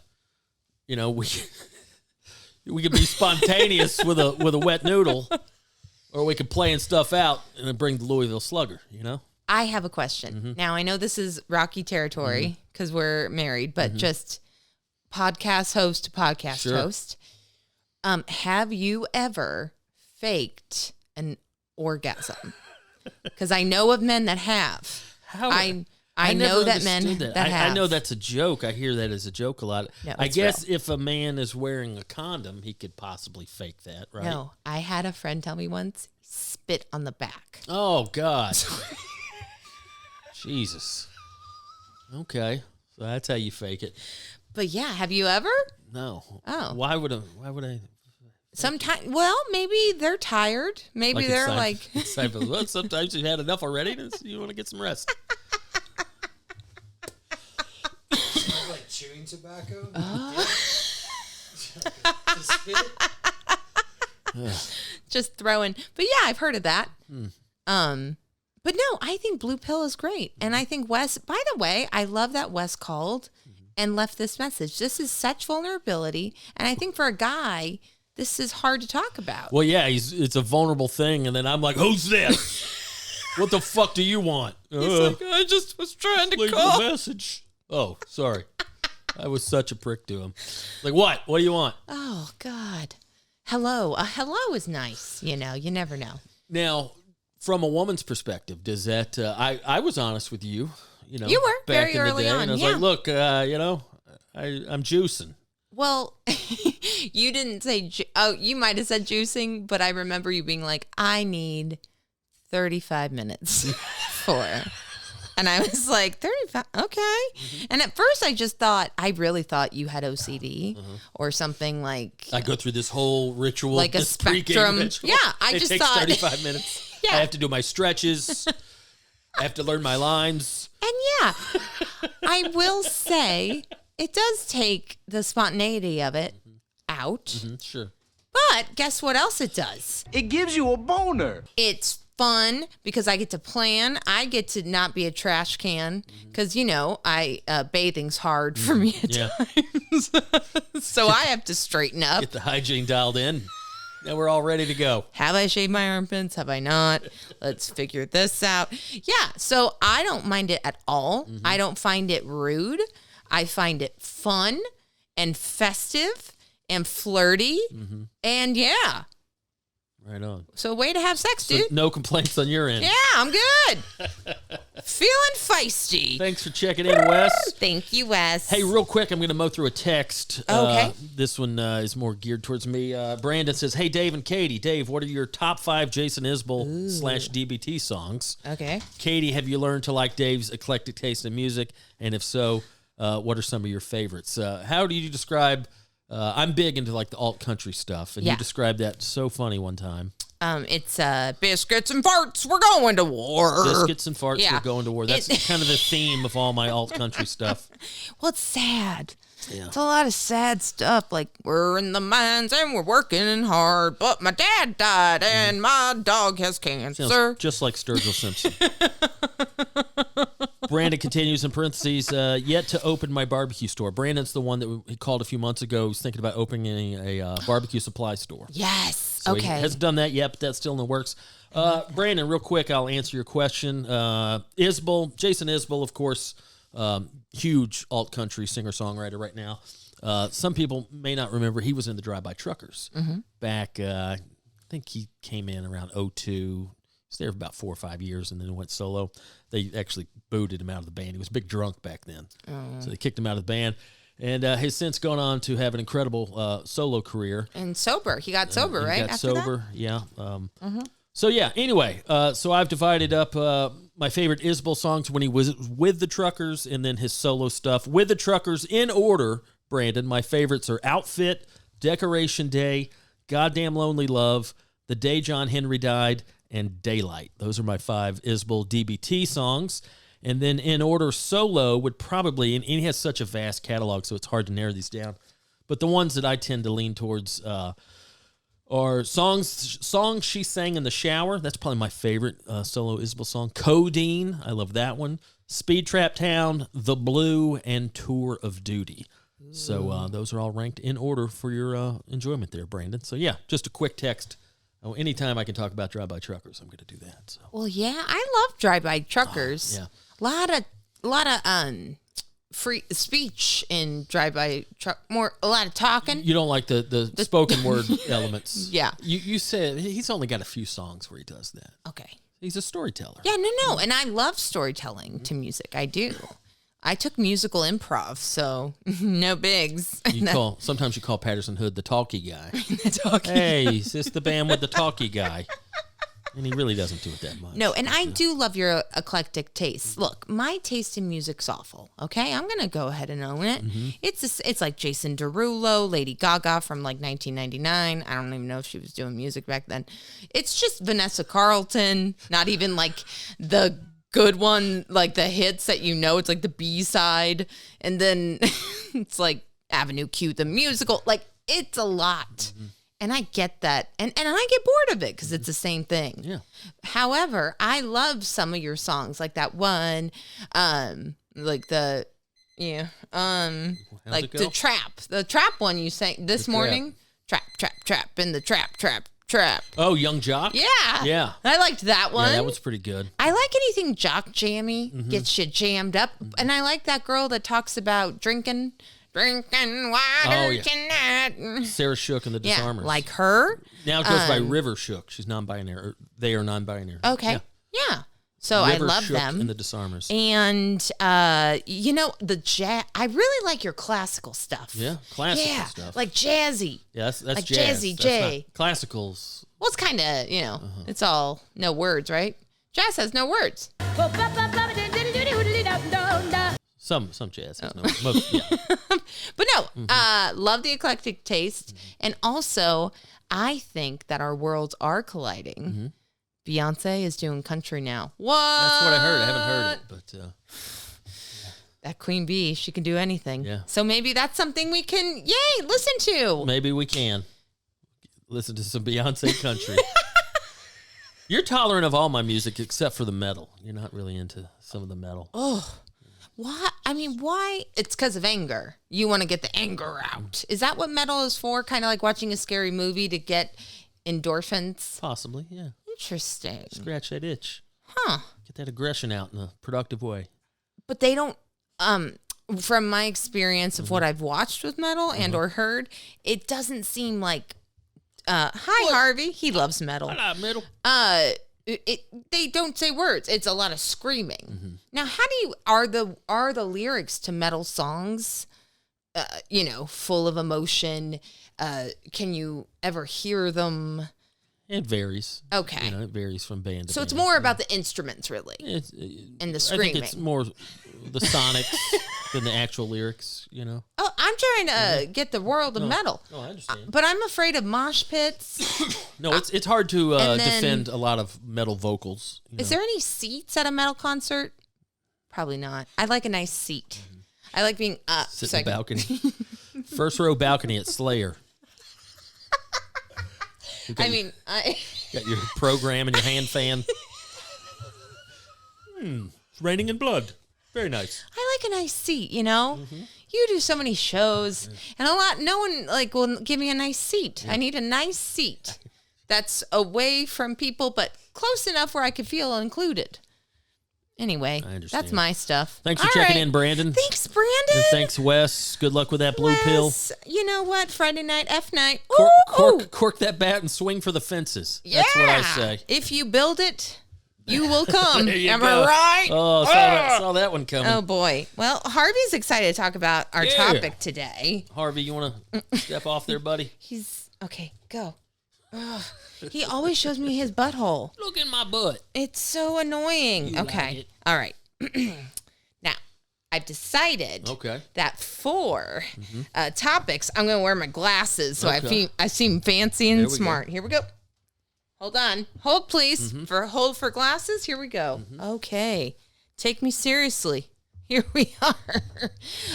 we could be spontaneous with a wet noodle, or we could plan stuff out and then bring the Louisville Slugger. I have a question. Now, I know this is rocky territory because we're married, but just podcast host to podcast host. Have you ever faked an orgasm? Because I know of men that have. I know that men that have. I know that's a joke. I hear that as a joke a lot. No, I guess real. if a man is wearing a condom, he could possibly fake that, right? No, I had a friend tell me once, spit on the back. Oh, God. Jesus. Okay. So that's how you fake it. But yeah, have you ever? No. Oh. Why would I? Sometimes, well, maybe they're tired. Maybe they're like. Well, sometimes you've had enough already. You want to get some rest. Like chewing tobacco? Just throwing. But yeah, I've heard of that. But no, I think Blue Pill is great. And I think Wes, by the way, I love that Wes called and left this message. This is such vulnerability. And I think for a guy, this is hard to talk about. Well, yeah, it's a vulnerable thing. And then I'm like, who's this? What the fuck do you want? He's like, I just was trying to leave call. a message. Oh, sorry. I was such a prick to him. Like, what? What do you want? Oh, God. Hello. A hello is nice. You never know. Now, from a woman's perspective, does that, I was honest with you, you were back very in the early day, on. and I was like, look, I'm juicing. Well, you didn't say, you might have said juicing, but I remember you being like, I need 35 minutes for it. And I was like, 35, okay. And at first I really thought you had OCD or something like. I go through this whole ritual. Like a spectrum. Ritual. Yeah, it takes 35 minutes. Yeah. I have to do my stretches. I have to learn my lines. And yeah, I will say it does take the spontaneity of it out. Sure. But guess what else it does? It gives you a boner. It's fun because I get to plan. I get to not be a trash can because, bathing's hard for me at times. So I have to straighten up. Get the hygiene dialed in. Now we're all ready to go. Have I shaved my armpits? Have I not? Let's figure this out. Yeah, so I don't mind it at all. I don't find it rude. I find it fun and festive and flirty. And yeah. Right on. So way to have sex, So dude. no complaints on your end. Yeah, I'm good. Feeling feisty. Thanks for checking in, Wes. Thank you, Wes. Hey, real quick, I'm going to mow through a text. Okay. This one is more geared towards me. Brandon says, hey, Dave and Katie. Dave, what are your top 5 Jason Isbell / DBT songs? Okay. Katie, have you learned to like Dave's eclectic taste in music? And if so, what are some of your favorites? How do you describe... I'm big into like the alt country stuff, and you described that so funny one time. It's biscuits and farts. We're going to war. Biscuits and farts. We're going to war. That's kind of the theme of all my alt country stuff. Well, it's sad. Yeah. It's a lot of sad stuff. Like we're in the mines and we're working hard, but my dad died and my dog has cancer. Sounds just like Sturgill Simpson. Brandon continues in parentheses, yet to open my barbecue store. Brandon's the one that he called a few months ago. He's thinking about opening a barbecue supply store. Yes. So okay. He hasn't done that yet, but that's still in the works. Brandon, real quick, I'll answer your question. Isbell, Jason Isbell, of course, huge alt country singer-songwriter right now. Some people may not remember he was in the Drive-By Truckers back, I think he came in around 2002. He was there for about 4 or 5 years and then went solo. They actually booted him out of the band. He was a big drunk back then. So they kicked him out of the band. And has since gone on to have an incredible solo career. And sober. He got sober, right? He got after sober, yeah. So, yeah, anyway, so I've divided up my favorite Isbell songs when he was with the Truckers and then his solo stuff. With the Truckers, in order, Brandon, my favorites are Outfit, Decoration Day, Goddamn Lonely Love, The Day John Henry Died, and Daylight. Those are my 5 Isbell DBT songs. And then in order, solo would probably, and he has such a vast catalog, so it's hard to narrow these down. But the ones that I tend to lean towards are songs she sang in the shower. That's probably my favorite solo Isbell song. Codeine, I love that one. Speed Trap Town, The Blue, and Tour of Duty. So those are all ranked in order for your enjoyment there, Brandon. So yeah, just a quick text. Oh, anytime I can talk about Drive-By Truckers, I'm going to do that. So. Well, yeah, I love Drive-By Truckers. Yeah. A lot of free speech in Drive-By Truck. A lot of talking. You don't like the spoken word elements. Yeah. You said he's only got a few songs where he does that. Okay. He's a storyteller. Yeah, no, and I love storytelling to music. I do. I took musical improv, so no bigs. Sometimes you call Patterson Hood the talkie guy. Hey, is this the band with the talkie guy? And he really doesn't do it that much. No, and I do love your eclectic taste. Look, my taste in music's awful, okay? I'm going to go ahead and own it. It's like Jason Derulo, Lady Gaga from like 1999. I don't even know if she was doing music back then. It's just Vanessa Carlton, not even like the good one, like the hits that it's like the B-side. And then it's like Avenue Q, the musical. Like, it's a lot. And I get that. And I get bored of it because it's the same thing. Yeah. However, I love some of your songs, like that one, like the, like the trap one you sang this morning. Trap, in the trap. Oh, Young Jock? Yeah. Yeah. I liked that one. Yeah, that was pretty good. I like anything jock jammy, gets you jammed up. And I like that girl that talks about drinking water tonight. Sarah Shook and the Disarmers. Yeah, like her. Now it goes by River Shook. She's non-binary. Or they are non-binary. Okay. Yeah. So River, I love Shook them. And the Disarmers. And, the jazz. I really like your classical stuff. Yeah, classical stuff. Like jazzy. Yeah, that's like jazz. Jazzy that's J. Classicals. Well, it's kind of, it's all no words, right? Jazz has no words. Some jazz has no words. Most, yeah. But no, love the eclectic taste. And also, I think that our worlds are colliding. Beyonce is doing country now. What? That's what I heard. I haven't heard it, but that Queen Bee, she can do anything. Yeah. So maybe that's something we can, listen to. Maybe we can listen to some Beyonce country. You're tolerant of all my music except for the metal. You're not really into some of the metal. Oh, why? I mean, why? It's because of anger. You want to get the anger out. Is that what metal is for? Kind of like watching a scary movie to get endorphins? Possibly, yeah. Interesting. Scratch that itch. Huh. Get that aggression out in a productive way. But they don't, from my experience of what I've watched with metal and or heard, it doesn't seem like, hi, Harvey. He loves metal. I love metal. They don't say words. It's a lot of screaming. Now, how do you are the lyrics to metal songs, full of emotion? Can you ever hear them? It varies. Okay, it varies from band to so band. it's more about the instruments, really, and the screaming. I think it's more the sonics than the actual lyrics. Oh, I'm trying to get the world of metal. No, I understand. But I'm afraid of mosh pits. No, it's hard to defend a lot of metal vocals. Is there any seats at a metal concert? Probably not. I like a nice seat. I like being up. Sit in the balcony. First row balcony at Slayer. Got your program and your hand fan. It's raining in blood. Very nice. I like a nice seat, You do so many shows, and no one will give me a nice seat. I need a nice seat that's away from people, but close enough where I could feel included. Anyway, I understand. That's my stuff. Thanks for checking in, Brandon. Thanks, Brandon. And thanks, Wes. Good luck with that blue pill. You know what? Friday night, F night. Cork that bat and swing for the fences. Yeah. That's what I say. If you build it, you will come. Am go. I right? Oh, saw that one coming. Oh, boy. Well, Harvey's excited to talk about our topic today. Harvey, you want to step off there, buddy? Okay, go. Ugh. He always shows me his butthole. Look in my butt. It's so annoying. You Okay. like it. All right. Now, I've decided that for topics, I'm going to wear my glasses so I seem fancy and smart. Here we go. Hold on. Hold, please. Hold for glasses. Here we go. Okay. Take me seriously. Here we are.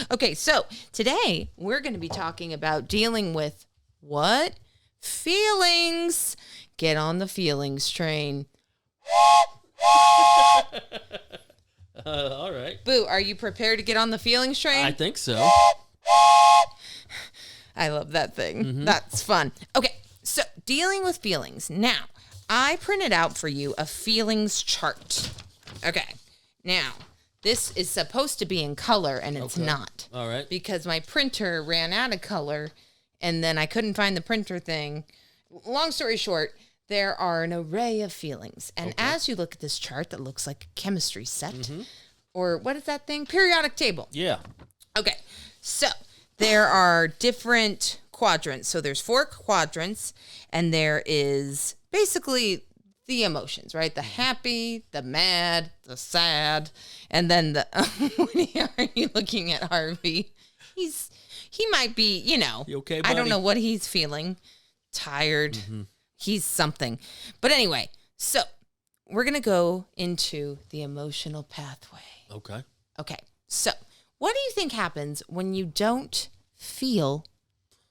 Okay, so today we're going to be talking about dealing with what? Feelings. Get on the feelings train. All right. Boo, are you prepared to get on the feelings train? I think so. I love that thing. That's fun. Okay, so dealing with feelings. Now, I printed out for you a feelings chart. Okay, now, this is supposed to be in color, and it's not. All right. Because my printer ran out of color, and then I couldn't find the printer thing. Long story short, there are an array of feelings. And as you look at this chart that looks like a chemistry set, or what is that thing? Periodic table. Yeah. Okay, so there are different quadrants. So there's 4 quadrants, and there is basically the emotions, right? The happy, the mad, the sad, and then the... What are you looking at, Harvey? He might be, You okay, buddy? I don't know what he's feeling. Tired. He's something. But anyway, so we're going to go into the emotional pathway. Okay. So what do you think happens when you don't feel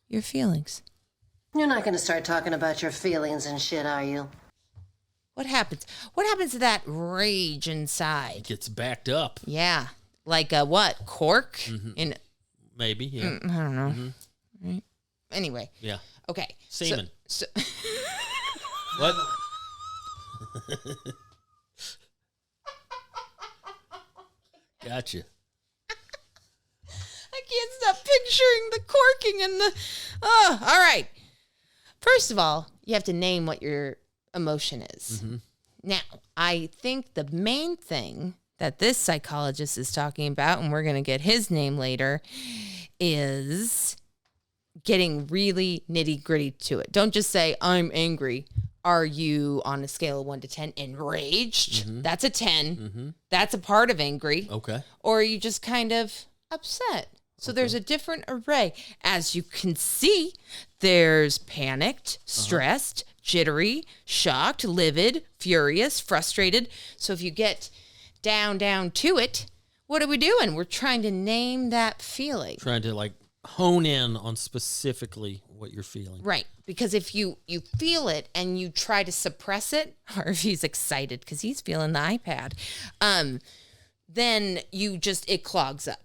your feelings? You're not going to start talking about your feelings and shit, are you? What happens? What happens to that rage inside? It gets backed up. Yeah. Like a what? Cork? Maybe, yeah. I don't know. Right? Anyway. Yeah. Okay. Semen. So What? Gotcha. I can't stop picturing the corking and the... Oh, all right. First of all, you have to name what your emotion is. Now, I think the main thing that this psychologist is talking about, and we're going to get his name later, is getting really nitty-gritty to it. Don't just say, I'm angry. Are you, on a scale of 1 to 10, enraged? That's a 10. That's a part of angry. Okay. Or are you just kind of upset? So there's a different array. As you can see, there's panicked, stressed, jittery, shocked, livid, furious, frustrated. So if you get down to it, what are we doing? We're trying to name that feeling. Trying to hone in on specifically what you're feeling. Right. Because if you feel it and you try to suppress it, or if he's excited because he's feeling the iPad, then it clogs up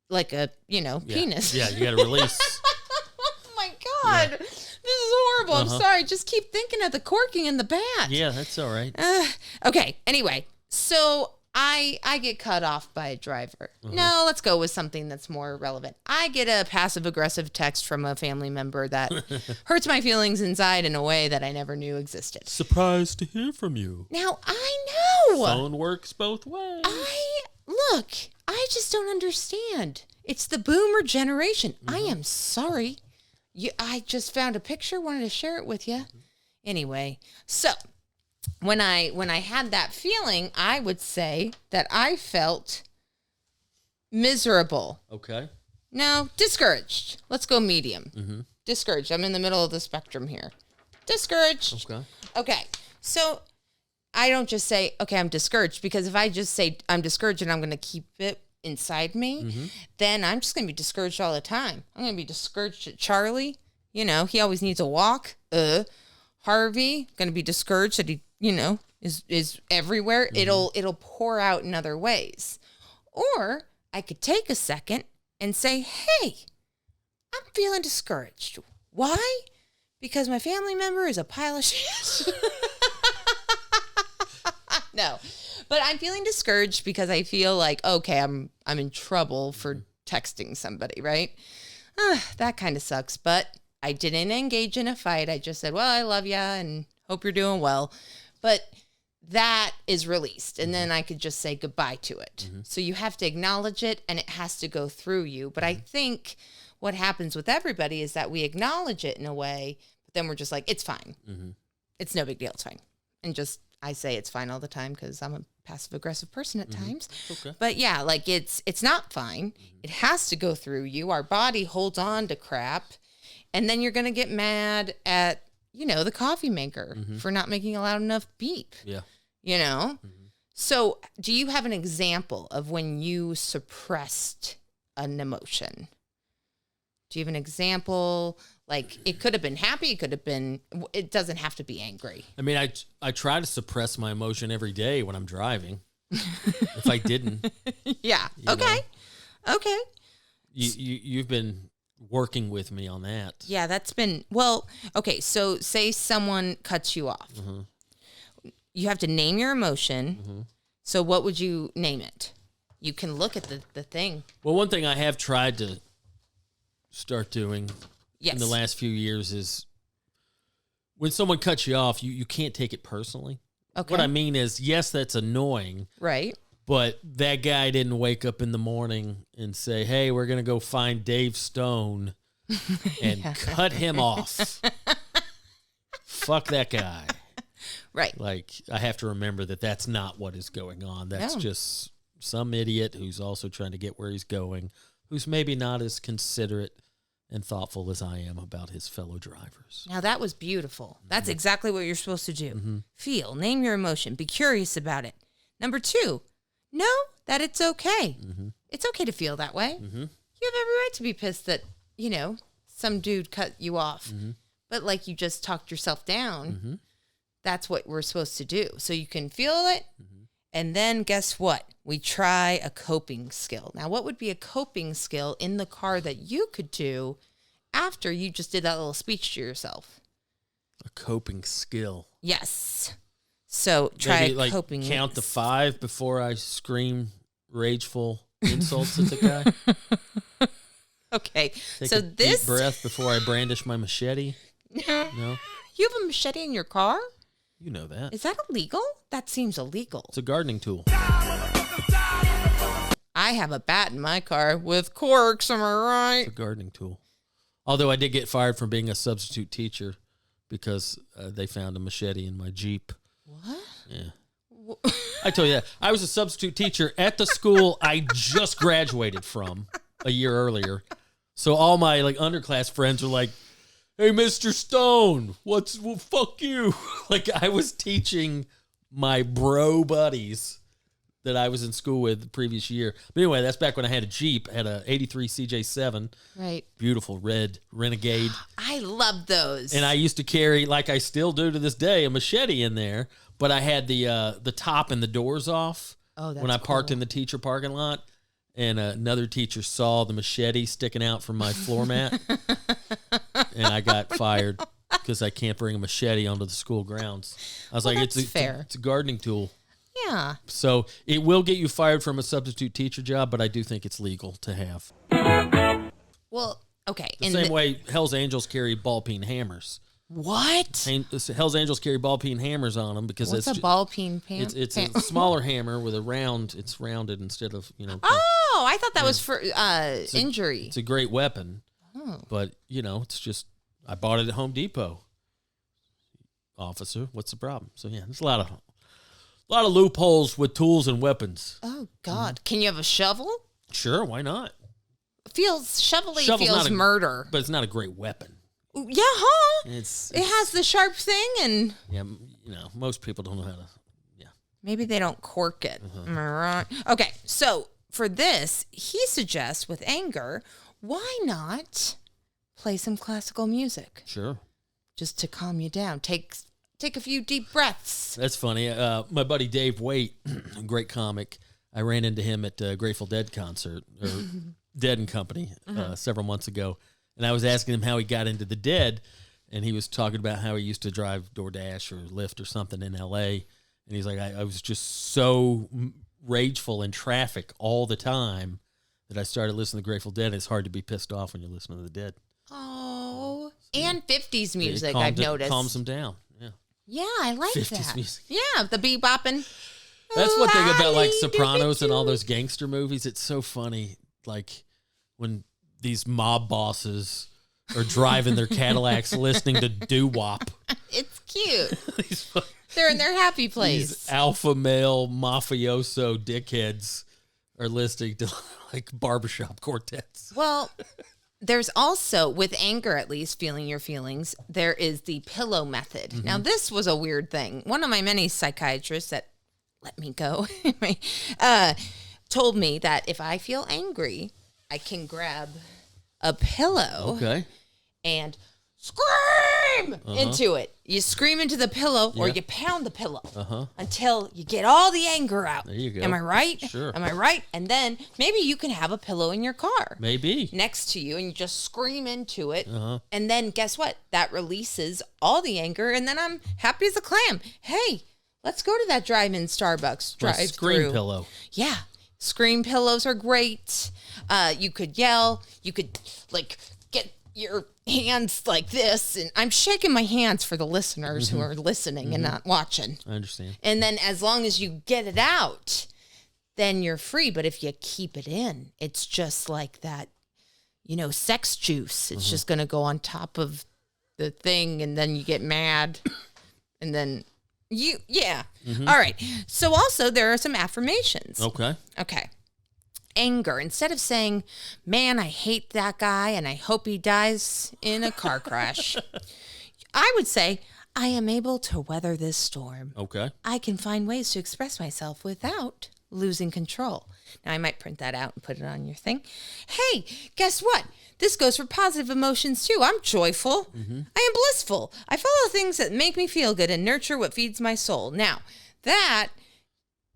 like a, penis. Yeah, you got to release. Oh my God. Yeah. This is horrible. I'm sorry. Just keep thinking of the corking in the bat. Yeah, that's all right. Okay. Anyway, so I get cut off by a driver. No, let's go with something that's more relevant. I get a passive-aggressive text from a family member that hurts my feelings inside in a way that I never knew existed. Surprised to hear from you. Now, I know. Phone works both ways. I just don't understand. It's the boomer generation. I am sorry. I just found a picture, wanted to share it with you. Anyway, so when I had that feeling, I would say that I felt miserable. Okay. No, discouraged. Let's go medium. Discouraged. I'm in the middle of the spectrum here. Discouraged. Okay. So I don't just say, okay, I'm discouraged, because if I just say I'm discouraged and I'm going to keep it inside me, then I'm just going to be discouraged all the time. I'm going to be discouraged at Charlie. He always needs a walk. Harvey, going to be discouraged that he, is everywhere. It'll pour out in other ways. Or I could take a second and say, hey, I'm feeling discouraged. Why? Because my family member is a pile of shit. No, but I'm feeling discouraged because I feel like, okay, I'm in trouble for texting somebody, right? That kind of sucks, but I didn't engage in a fight. I just said, well, I love you and hope you're doing well. But that is released, and then I could just say goodbye to it. So you have to acknowledge it, and it has to go through you. But I think what happens with everybody is that we acknowledge it in a way, but then we're just like, it's fine. It's no big deal. It's fine. And I say it's fine all the time because I'm a passive-aggressive person at times. Okay. But yeah, like it's not fine. It has to go through you. Our body holds on to crap. And then you're going to get mad at, the coffee maker for not making a loud enough beep. Yeah. So do you have an example of when you suppressed an emotion? Do you have an example? Like, it could have been happy. It doesn't have to be angry. I mean, I try to suppress my emotion every day when I'm driving. If I didn't. Yeah. Okay. Okay. You've been working with me on that. Yeah, that's been, well, okay. So say someone cuts you off. You have to name your emotion. So what would you name it? You can look at the thing. Well, one thing I have tried to start doing in the last few years is when someone cuts you off, you can't take it personally. Okay. What I mean is, yes, that's annoying. Right. But that guy didn't wake up in the morning and say, hey, we're going to go find Dave Stone and cut him off. Fuck that guy. Right. Like, I have to remember that that's not what is going on. That's just some idiot who's also trying to get where he's going, who's maybe not as considerate and thoughtful as I am about his fellow drivers. Now, that was beautiful. That's exactly what you're supposed to do. Feel, name your emotion, be curious about it. Number 2, know that it's okay. It's okay to feel that way. You have every right to be pissed that, some dude cut you off. But like you just talked yourself down, that's what we're supposed to do. So you can feel it, and then guess what? We try a coping skill. Now, what would be a coping skill in the car that you could do after you just did that little speech to yourself? A coping skill. Yes. So try maybe, like, coping. Count to 5 before I scream rageful insults at the guy. Okay. Take so a this deep breath before I brandish my machete. No. You have a machete in your car? You know that. Is that illegal? That seems illegal. It's a gardening tool. I have a bat in my car with corks, am I right? It's a gardening tool. Although I did get fired from being a substitute teacher because they found a machete in my Jeep. What? Yeah. I told you that. I was a substitute teacher at the school I just graduated from a year earlier. So all my underclass friends were like, hey, Mr. Stone, fuck you. Like, I was teaching my bro buddies that I was in school with the previous year. But anyway, that's back when I had a Jeep. I had a 83 CJ7. Right. Beautiful red Renegade. I love those. And I used to carry, like I still do to this day, a machete in there. But I had the top and the doors off when I parked in the teacher parking lot. And another teacher saw the machete sticking out from my floor mat. And I got fired because I can't bring a machete onto the school grounds. I was like, it's a gardening tool. Yeah. So it will get you fired from a substitute teacher job, but I do think it's legal to have. Well, okay. The same way Hell's Angels carry ball-peen hammers. What? Hell's Angels carry ball-peen hammers on them because what's a ball-peen hammer? It's a smaller hammer with a round. It's rounded instead of Oh, I thought that was for injury. It's a great weapon. Oh. But it's just I bought it at Home Depot. Officer, what's the problem? So yeah, there's a lot of loopholes with tools and weapons. Oh God, Can you have a shovel? Sure, why not? Shovel's feels murder, but it's not a great weapon. Yeah, huh? It has the sharp thing, and yeah, most people don't know how to. Yeah, maybe they don't cork it. Am I right? Okay, so for this, he suggests with anger, why not play some classical music? Sure, just to calm you down. Take a few deep breaths. That's funny. My buddy Dave Waite, a great comic, I ran into him at a Grateful Dead concert, or Dead and Company, several months ago. And I was asking him how he got into the Dead, and he was talking about how he used to drive DoorDash or Lyft or something in L.A., and he's like, I was just so rageful in traffic all the time that I started listening to Grateful Dead. It's hard to be pissed off when you're listening to the Dead. Oh, and 50s music, I've noticed. Calms them down, yeah. Yeah, I like 50s that. Music. Yeah, the bebopping. That's one thing about like Sopranos and all those gangster movies. It's so funny, like when these mob bosses are driving their Cadillacs listening to doo-wop. It's cute. They're in their happy place. These alpha male mafioso dickheads are listening to like barbershop quartets. Well, there's also, with anger at least, feeling your feelings, there is the pillow method. Now, this was a weird thing. One of my many psychiatrists that let me go told me that if I feel angry, I can grab a pillow and scream into it. You scream into the pillow or you pound the pillow until you get all the anger out. There you go. Am I right? Sure. Am I right? And then maybe you can have a pillow in your car. Maybe. Next to you, and you just scream into it. And then guess what? That releases all the anger, and then I'm happy as a clam. Hey, let's go to that drive-in Starbucks drive-through. Scream pillow. Yeah. Scream pillows are great. You could yell. You could, like, get your hands like this. And I'm shaking my hands for the listeners who are listening and not watching. I understand. And then as long as you get it out, then you're free. But if you keep it in, it's just like that, sex juice. It's just going to go on top of the thing, and then you get mad. And then... All right. So also there are some affirmations. Okay. Anger. Instead of saying, man, I hate that guy and I hope he dies in a car crash, I would say, I am able to weather this storm. Okay. I can find ways to express myself without losing control. Now, I might print that out and put it on your thing. Hey, guess what? This goes for positive emotions, too. I'm joyful. I am blissful. I follow things that make me feel good and nurture what feeds my soul. Now, that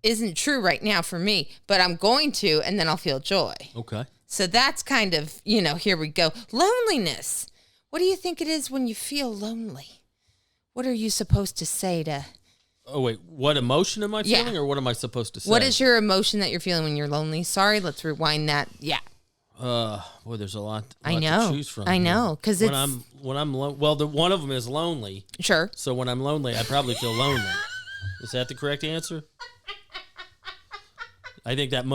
isn't true right now for me, but I'm going to, and then I'll feel joy. Okay. So that's kind of, here we go. Loneliness. What do you think it is when you feel lonely? What are you supposed to say to... Oh, wait. What emotion am I feeling, or what am I supposed to say? What is your emotion that you're feeling when you're lonely? Sorry, let's rewind that. Yeah. Boy, there's a lot to choose from. I know, because when I'm one of them is lonely. Sure. So when I'm lonely, I probably feel lonely. Is that the correct answer? I think that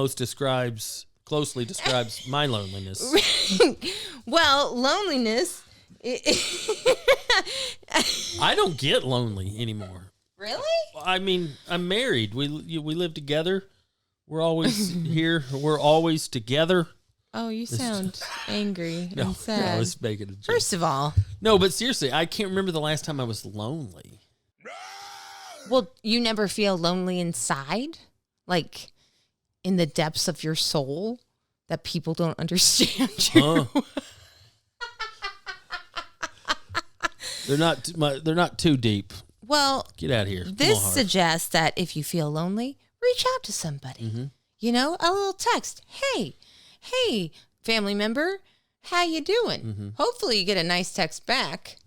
closely describes my loneliness. Well, loneliness. I don't get lonely anymore. Really? I mean, I'm married. We live together. We're always here. We're always together. Oh, you sound angry and sad. No, I was making a joke. First of all. No, but seriously, I can't remember the last time I was lonely. Well, you never feel lonely inside? Like, in the depths of your soul that people don't understand you. They're not too deep. Well, get out of here. This suggests that if you feel lonely, reach out to somebody. Mm-hmm. You know, a little text. Hey, family member, how you doing? Mm-hmm. Hopefully you get a nice text back.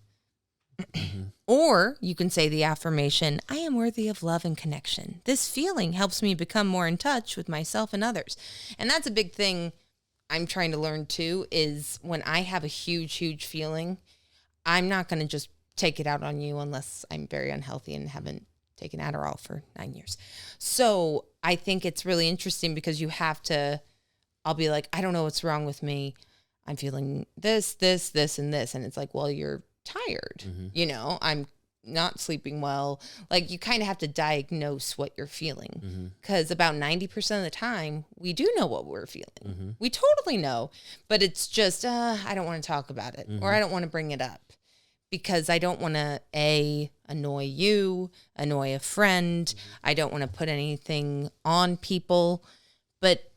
Or you can say the affirmation, I am worthy of love and connection. This feeling helps me become more in touch with myself and others. And that's a big thing I'm trying to learn too, is when I have a huge, huge feeling, I'm not going to just take it out on you unless I'm very unhealthy and haven't taken Adderall for 9 years. So I think it's really interesting because you have to, I'll be like, I don't know what's wrong with me. I'm feeling this, and this. And it's like, well, you're tired. Mm-hmm. You know, I'm not sleeping well. Like you kind of have to diagnose what you're feeling because about 90% of the time we do know what we're feeling. Mm-hmm. We totally know, but it's just, I don't want to talk about it or I don't want to bring it up. Because I don't want to, annoy you, annoy a friend. I don't want to put anything on people. But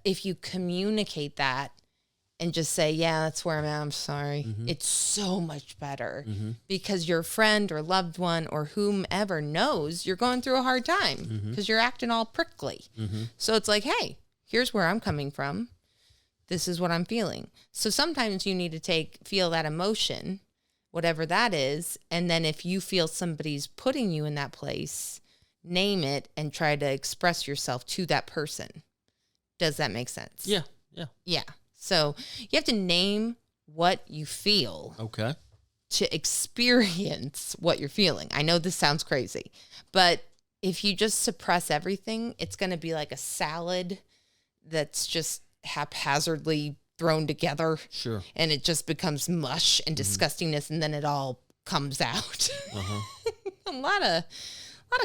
if you communicate that and just say, yeah, that's where I'm at, I'm sorry, it's so much better. Because your friend or loved one or whomever knows you're going through a hard time because you're acting all prickly. So it's like, hey, here's where I'm coming from. This is what I'm feeling. So sometimes you need to feel that emotion, whatever that is, and then if you feel somebody's putting you in that place, name it and try to express yourself to that person. Does that make sense? Yeah. So you have to name what you feel. Okay. To experience what you're feeling. I know this sounds crazy, but if you just suppress everything, it's going to be like a salad that's just haphazardly thrown together. Sure. And it just becomes mush and disgustingness, and then it all comes out. A lot of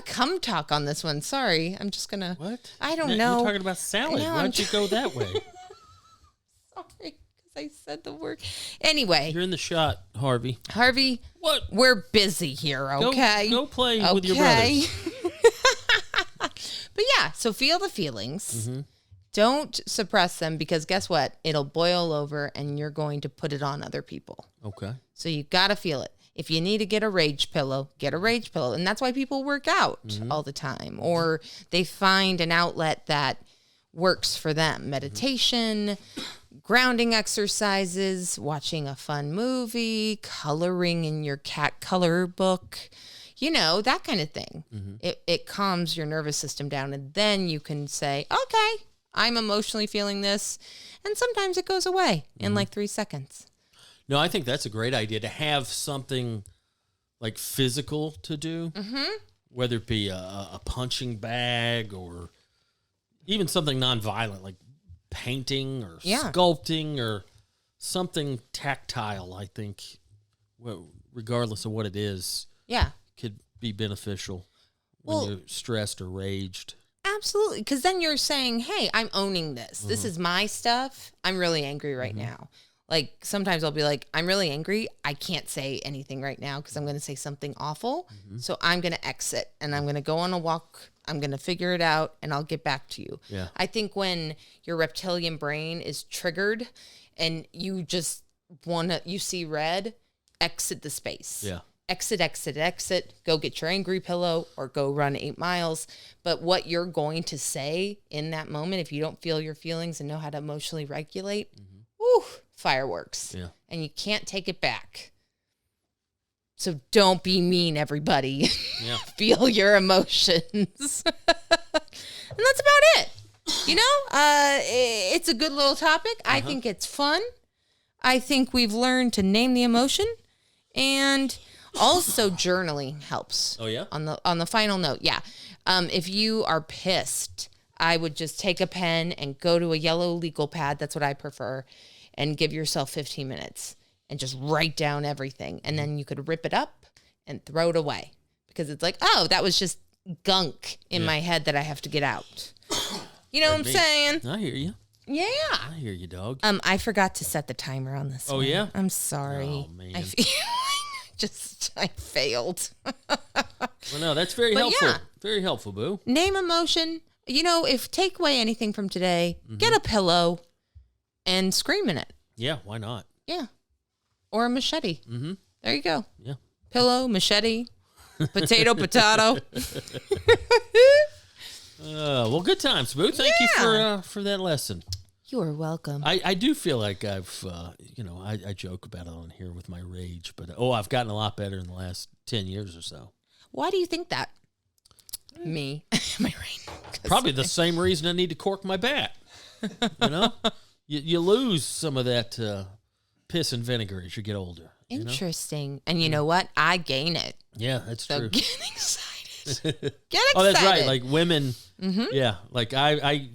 cum talk on this one. Sorry. I'm just gonna What? I don't know. You're talking about salad. Why'd you go that way? Sorry, because I said the word. Anyway. You're in the shot, Harvey. What? We're busy here, okay? Go play with your brothers. But yeah, so feel the feelings. Don't suppress them because guess what? It'll boil over and you're going to put it on other people. Okay. So you got to feel it. If you need to get a rage pillow, get a rage pillow. And that's why people work out all the time. Or they find an outlet that works for them. Meditation, grounding exercises, watching a fun movie, coloring in your cat color book. You know, that kind of thing. It calms your nervous system down. And then you can say, okay, I'm emotionally feeling this. And sometimes it goes away in like 3 seconds. No, I think that's a great idea to have something like physical to do, whether it be a punching bag or even something nonviolent like painting or sculpting or something tactile, I think, regardless of what it is, could be beneficial when you're stressed or raged. Absolutely, because then you're saying, hey, I'm owning this. This is my stuff. I'm really angry right now. Like, sometimes I'll be like, I'm really angry. I can't say anything right now because I'm going to say something awful. So I'm going to exit and I'm going to go on a walk. I'm going to figure it out and I'll get back to you. Yeah. I think when your reptilian brain is triggered and you just you see red, exit the space. Yeah. Exit, go get your angry pillow or go run 8 miles. But what you're going to say in that moment, if you don't feel your feelings and know how to emotionally regulate, fireworks. Yeah. And you can't take it back. So don't be mean, everybody. Yeah. Feel your emotions. And that's about it. You know, it's a good little topic. I think it's fun. I think we've learned to name the emotion, and also journaling helps. Oh yeah. On the final note, if you are pissed, I would just take a pen and go to a yellow legal pad. That's what I prefer, and give yourself 15 minutes and just write down everything, and then you could rip it up and throw it away because it's like, oh, that was just gunk in my head that I have to get out. You know what I'm saying? I hear you. Yeah. I hear you, dog. I forgot to set the timer on this. Oh, one. yeah? I'm sorry. Oh, man. I feel I failed. Well, no, that's very helpful. Yeah. Very helpful, Boo. Name emotion, if take away anything from today, get a pillow and scream in it. Yeah, why not? Yeah. Or a machete. Mm-hmm. There you go. Yeah. Pillow, machete, potato. Well, good times, Boo. Thank you for that lesson. You are welcome. I do feel like I've, I joke about it on here with my rage, but I've gotten a lot better in the last 10 years or so. Why do you think that? Me, my rage. Probably the same reason I need to cork my bat. You lose some of that piss and vinegar as you get older. Interesting. And you know what? I gain it. Yeah, that's true. Get excited. Get excited. Oh, that's right. Like women. Mm-hmm. Yeah. Like I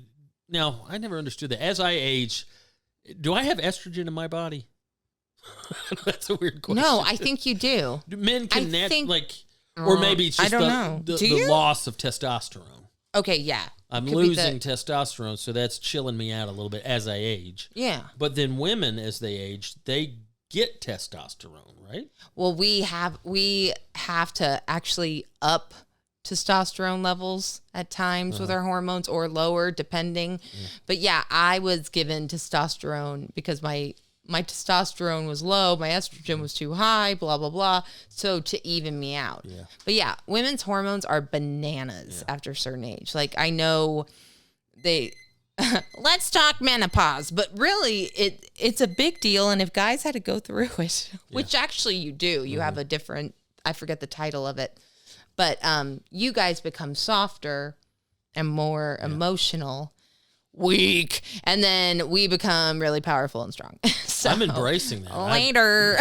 never understood that. As I age, do I have estrogen in my body? That's a weird question. No, I think you do. Men can or maybe it's just the loss of testosterone. Okay, yeah. I'm losing testosterone, so that's chilling me out a little bit as I age. Yeah. But then women, as they age, they get testosterone, right? Well, we have to actually up testosterone levels at times with our hormones or lower, depending. Yeah. But yeah, I was given testosterone because my testosterone was low, my estrogen was too high, blah, blah, blah. So to even me out. Yeah. But yeah, women's hormones are bananas after a certain age. Like I know let's talk menopause, but really it's a big deal. And if guys had to go through it, which actually you do, you have a different, I forget the title of it, but you guys become softer and more emotional. Weak, and then we become really powerful and strong. So, I'm embracing that. Later.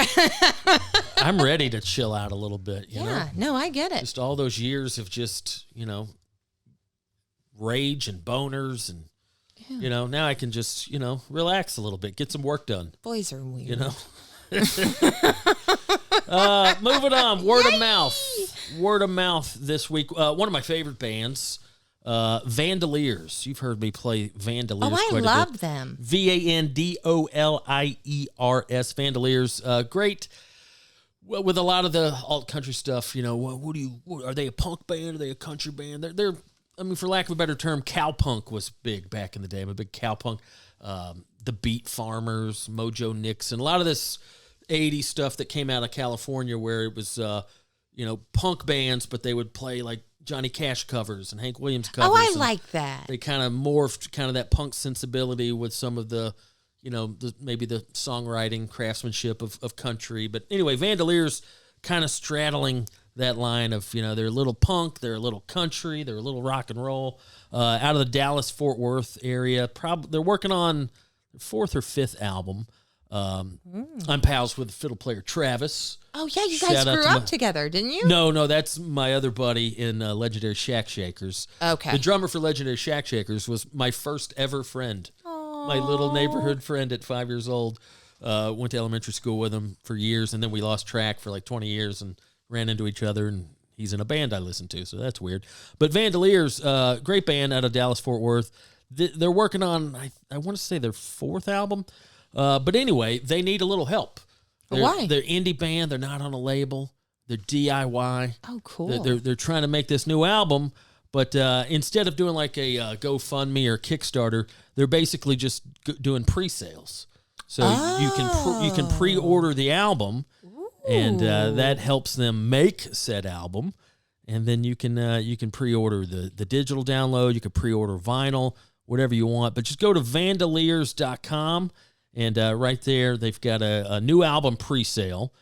I'm ready to chill out a little bit. You know? No, I get it. Just all those years of just, rage and boners and, now I can just, relax a little bit, get some work done. Boys are weird. Moving on. Word of mouth. Word of mouth this week. One of my favorite bands. Vandaliers. You've heard me play Vandaliers. Oh, I love them. Vandoliers. Vandaliers. Great. Well, with a lot of the alt country stuff, are they a punk band? Are they a country band? They're for lack of a better term, cowpunk was big back in the day. I'm a big cowpunk. The Beat Farmers, Mojo Nixon, a lot of this 80s stuff that came out of California where it was, punk bands, but they would play like Johnny Cash covers and Hank Williams covers. Oh, I like that. They kind of morphed kind of that punk sensibility with some of the, maybe the songwriting craftsmanship of country. But anyway, Vandaliers kind of straddling that line of, they're a little punk, they're a little country, they're a little rock and roll. Out of the Dallas-Fort Worth area. They're working on their 4th or 5th album. I'm pals with fiddle player Travis. Oh, yeah, you guys grew up together, didn't you? No, that's my other buddy in Legendary Shack Shakers. Okay. The drummer for Legendary Shack Shakers was my first ever friend. Aww. My little neighborhood friend at 5 years old. Went to elementary school with him for years, and then we lost track for like 20 years and ran into each other, and he's in a band I listen to, so that's weird. But Vandaliers, great band out of Dallas-Fort Worth. They're working on, I want to say, their 4th album. But anyway, they need a little help. Why? They're indie band. They're not on a label. They're DIY. Oh, cool. They're trying to make this new album, but instead of doing like a GoFundMe or Kickstarter, they're basically just doing pre-sales. So you can pre-order the album, and that helps them make said album, and then you can pre-order the digital download. You can pre-order vinyl, whatever you want. But just go to vandaliers.com. And right there, they've got a new album pre-sale.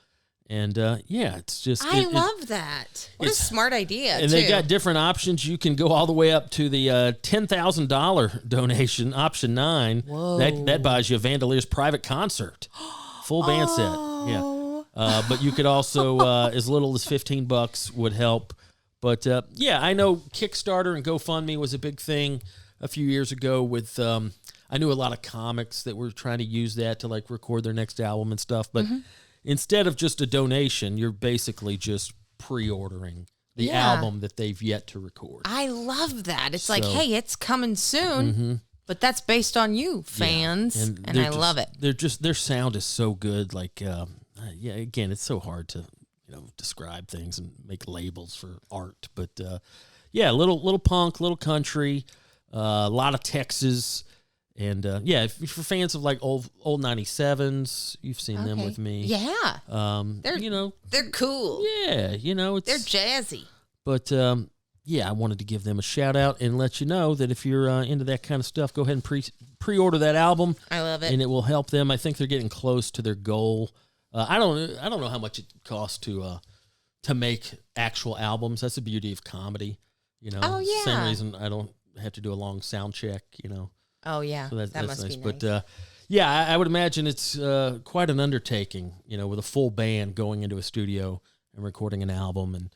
And, it's just... I love that. What a smart idea, and they've got different options. You can go all the way up to the $10,000 donation, option 9. Whoa. That buys you a Vandaliers private concert. Full band set. Yeah. But you could also, as little as $15 would help. But, I know Kickstarter and GoFundMe was a big thing a few years ago with... I knew a lot of comics that were trying to use that to like record their next album and stuff. But instead of just a donation, you're basically just pre-ordering the album that they've yet to record. I love that. It's like, hey, it's coming soon, but that's based on you, fans, and I love it. Their sound is so good. Like, again, it's so hard to describe things and make labels for art. But little punk, little country. A lot of Texas. And yeah, if you're fans of like old 97s, you've seen them with me. Yeah. They're cool. Yeah, they're jazzy. But yeah, I wanted to give them a shout out and let you know that if you're into that kind of stuff, go ahead and pre-order that album. I love it, and it will help them. I think they're getting close to their goal. I don't know how much it costs to make actual albums. That's the beauty of comedy. Oh yeah. Same reason I don't have to do a long sound check. Oh yeah, so that must be nice. But yeah, I would imagine it's quite an undertaking. With a full band going into a studio and recording an album, and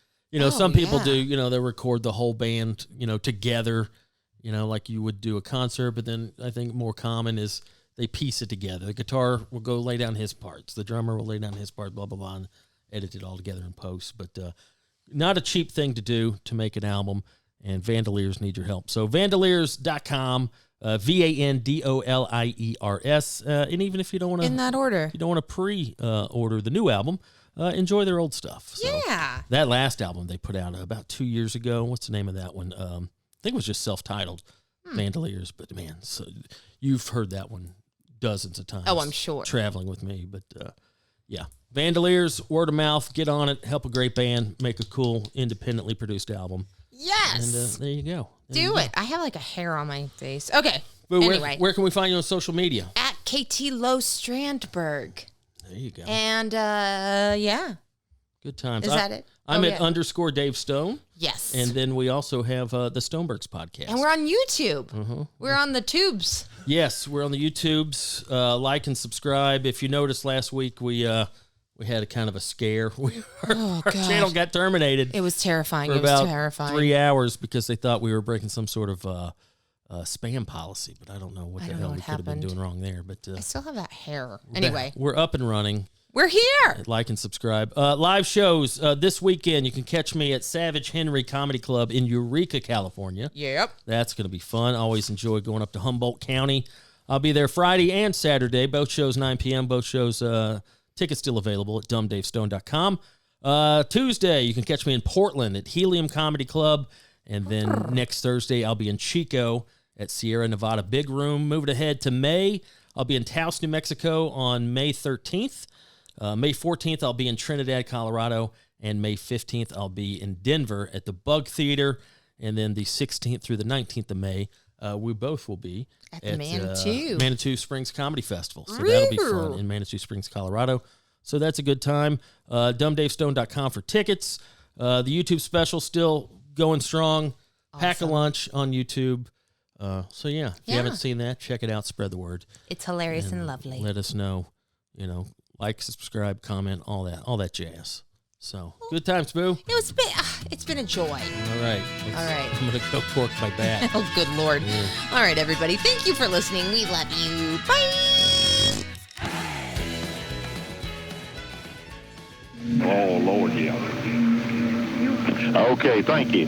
some people do. They record the whole band, together, like you would do a concert. But then I think more common is they piece it together. The guitar will go lay down his parts. The drummer will lay down his part. Blah blah blah, and edit it all together in post. But not a cheap thing to do to make an album. And Vandaliers need your help. So Vandaliers.com. Vandoliers, and even if you don't want to, in that order, you don't want to pre-order the new album, enjoy their old stuff. So yeah, that last album they put out about 2 years ago. What's the name of that one? I think it was just self-titled, Vandaliers. But man, so you've heard that one dozens of times. Oh, I'm sure. Traveling with me, but yeah, Vandaliers, word of mouth, get on it, help a great band make a cool, independently produced album. Yes. And there you go. Do it. I have like a hair on my face. Okay. But anyway. Where can we find you on social media? At KT Low Strandberg. There you go. And yeah. Good times. Is that it? I'm at _ Dave Stone. Yes. And then we also have the Stonebergs podcast. And we're on YouTube. We're on the tubes. Yes, we're on the YouTubes. Like and subscribe. If you noticed last week, we had a kind of a scare. Our channel got terminated. It was terrifying. For it was about terrifying. 3 hours because they thought we were breaking some sort of spam policy. But I don't know what the hell we could have been doing wrong there. But I still have that hair. Anyway. We're up and running. We're here. Like and subscribe. Live shows this weekend. You can catch me at Savage Henry Comedy Club in Eureka, California. Yep. That's going to be fun. Always enjoy going up to Humboldt County. I'll be there Friday and Saturday. Both shows 9 p.m. Both shows... tickets still available at dumbdavestone.com. Tuesday, you can catch me in Portland at Helium Comedy Club. And then next Thursday, I'll be in Chico at Sierra Nevada Big Room. Moving ahead to May, I'll be in Taos, New Mexico on May 13th. May 14th, I'll be in Trinidad, Colorado. And May 15th, I'll be in Denver at the Bug Theater. And then the 16th through the 19th of May, we both will be at the Manitou Springs Comedy Festival. So that'll be fun in Manitou Springs, Colorado. So that's a good time. DumbDaveStone.com for tickets. The YouTube special still going strong. Awesome. Pack a Lunch on YouTube. So yeah, if you haven't seen that, check it out. Spread the word. It's hilarious and lovely. Let us know. Like, subscribe, comment, all that jazz. So good times, Boo. It's been a joy. All right. I'm gonna go cork my bat. Oh, good Lord. Yeah. All right, everybody. Thank you for listening. We love you. Bye. Oh, Lord, yeah. Okay, thank you.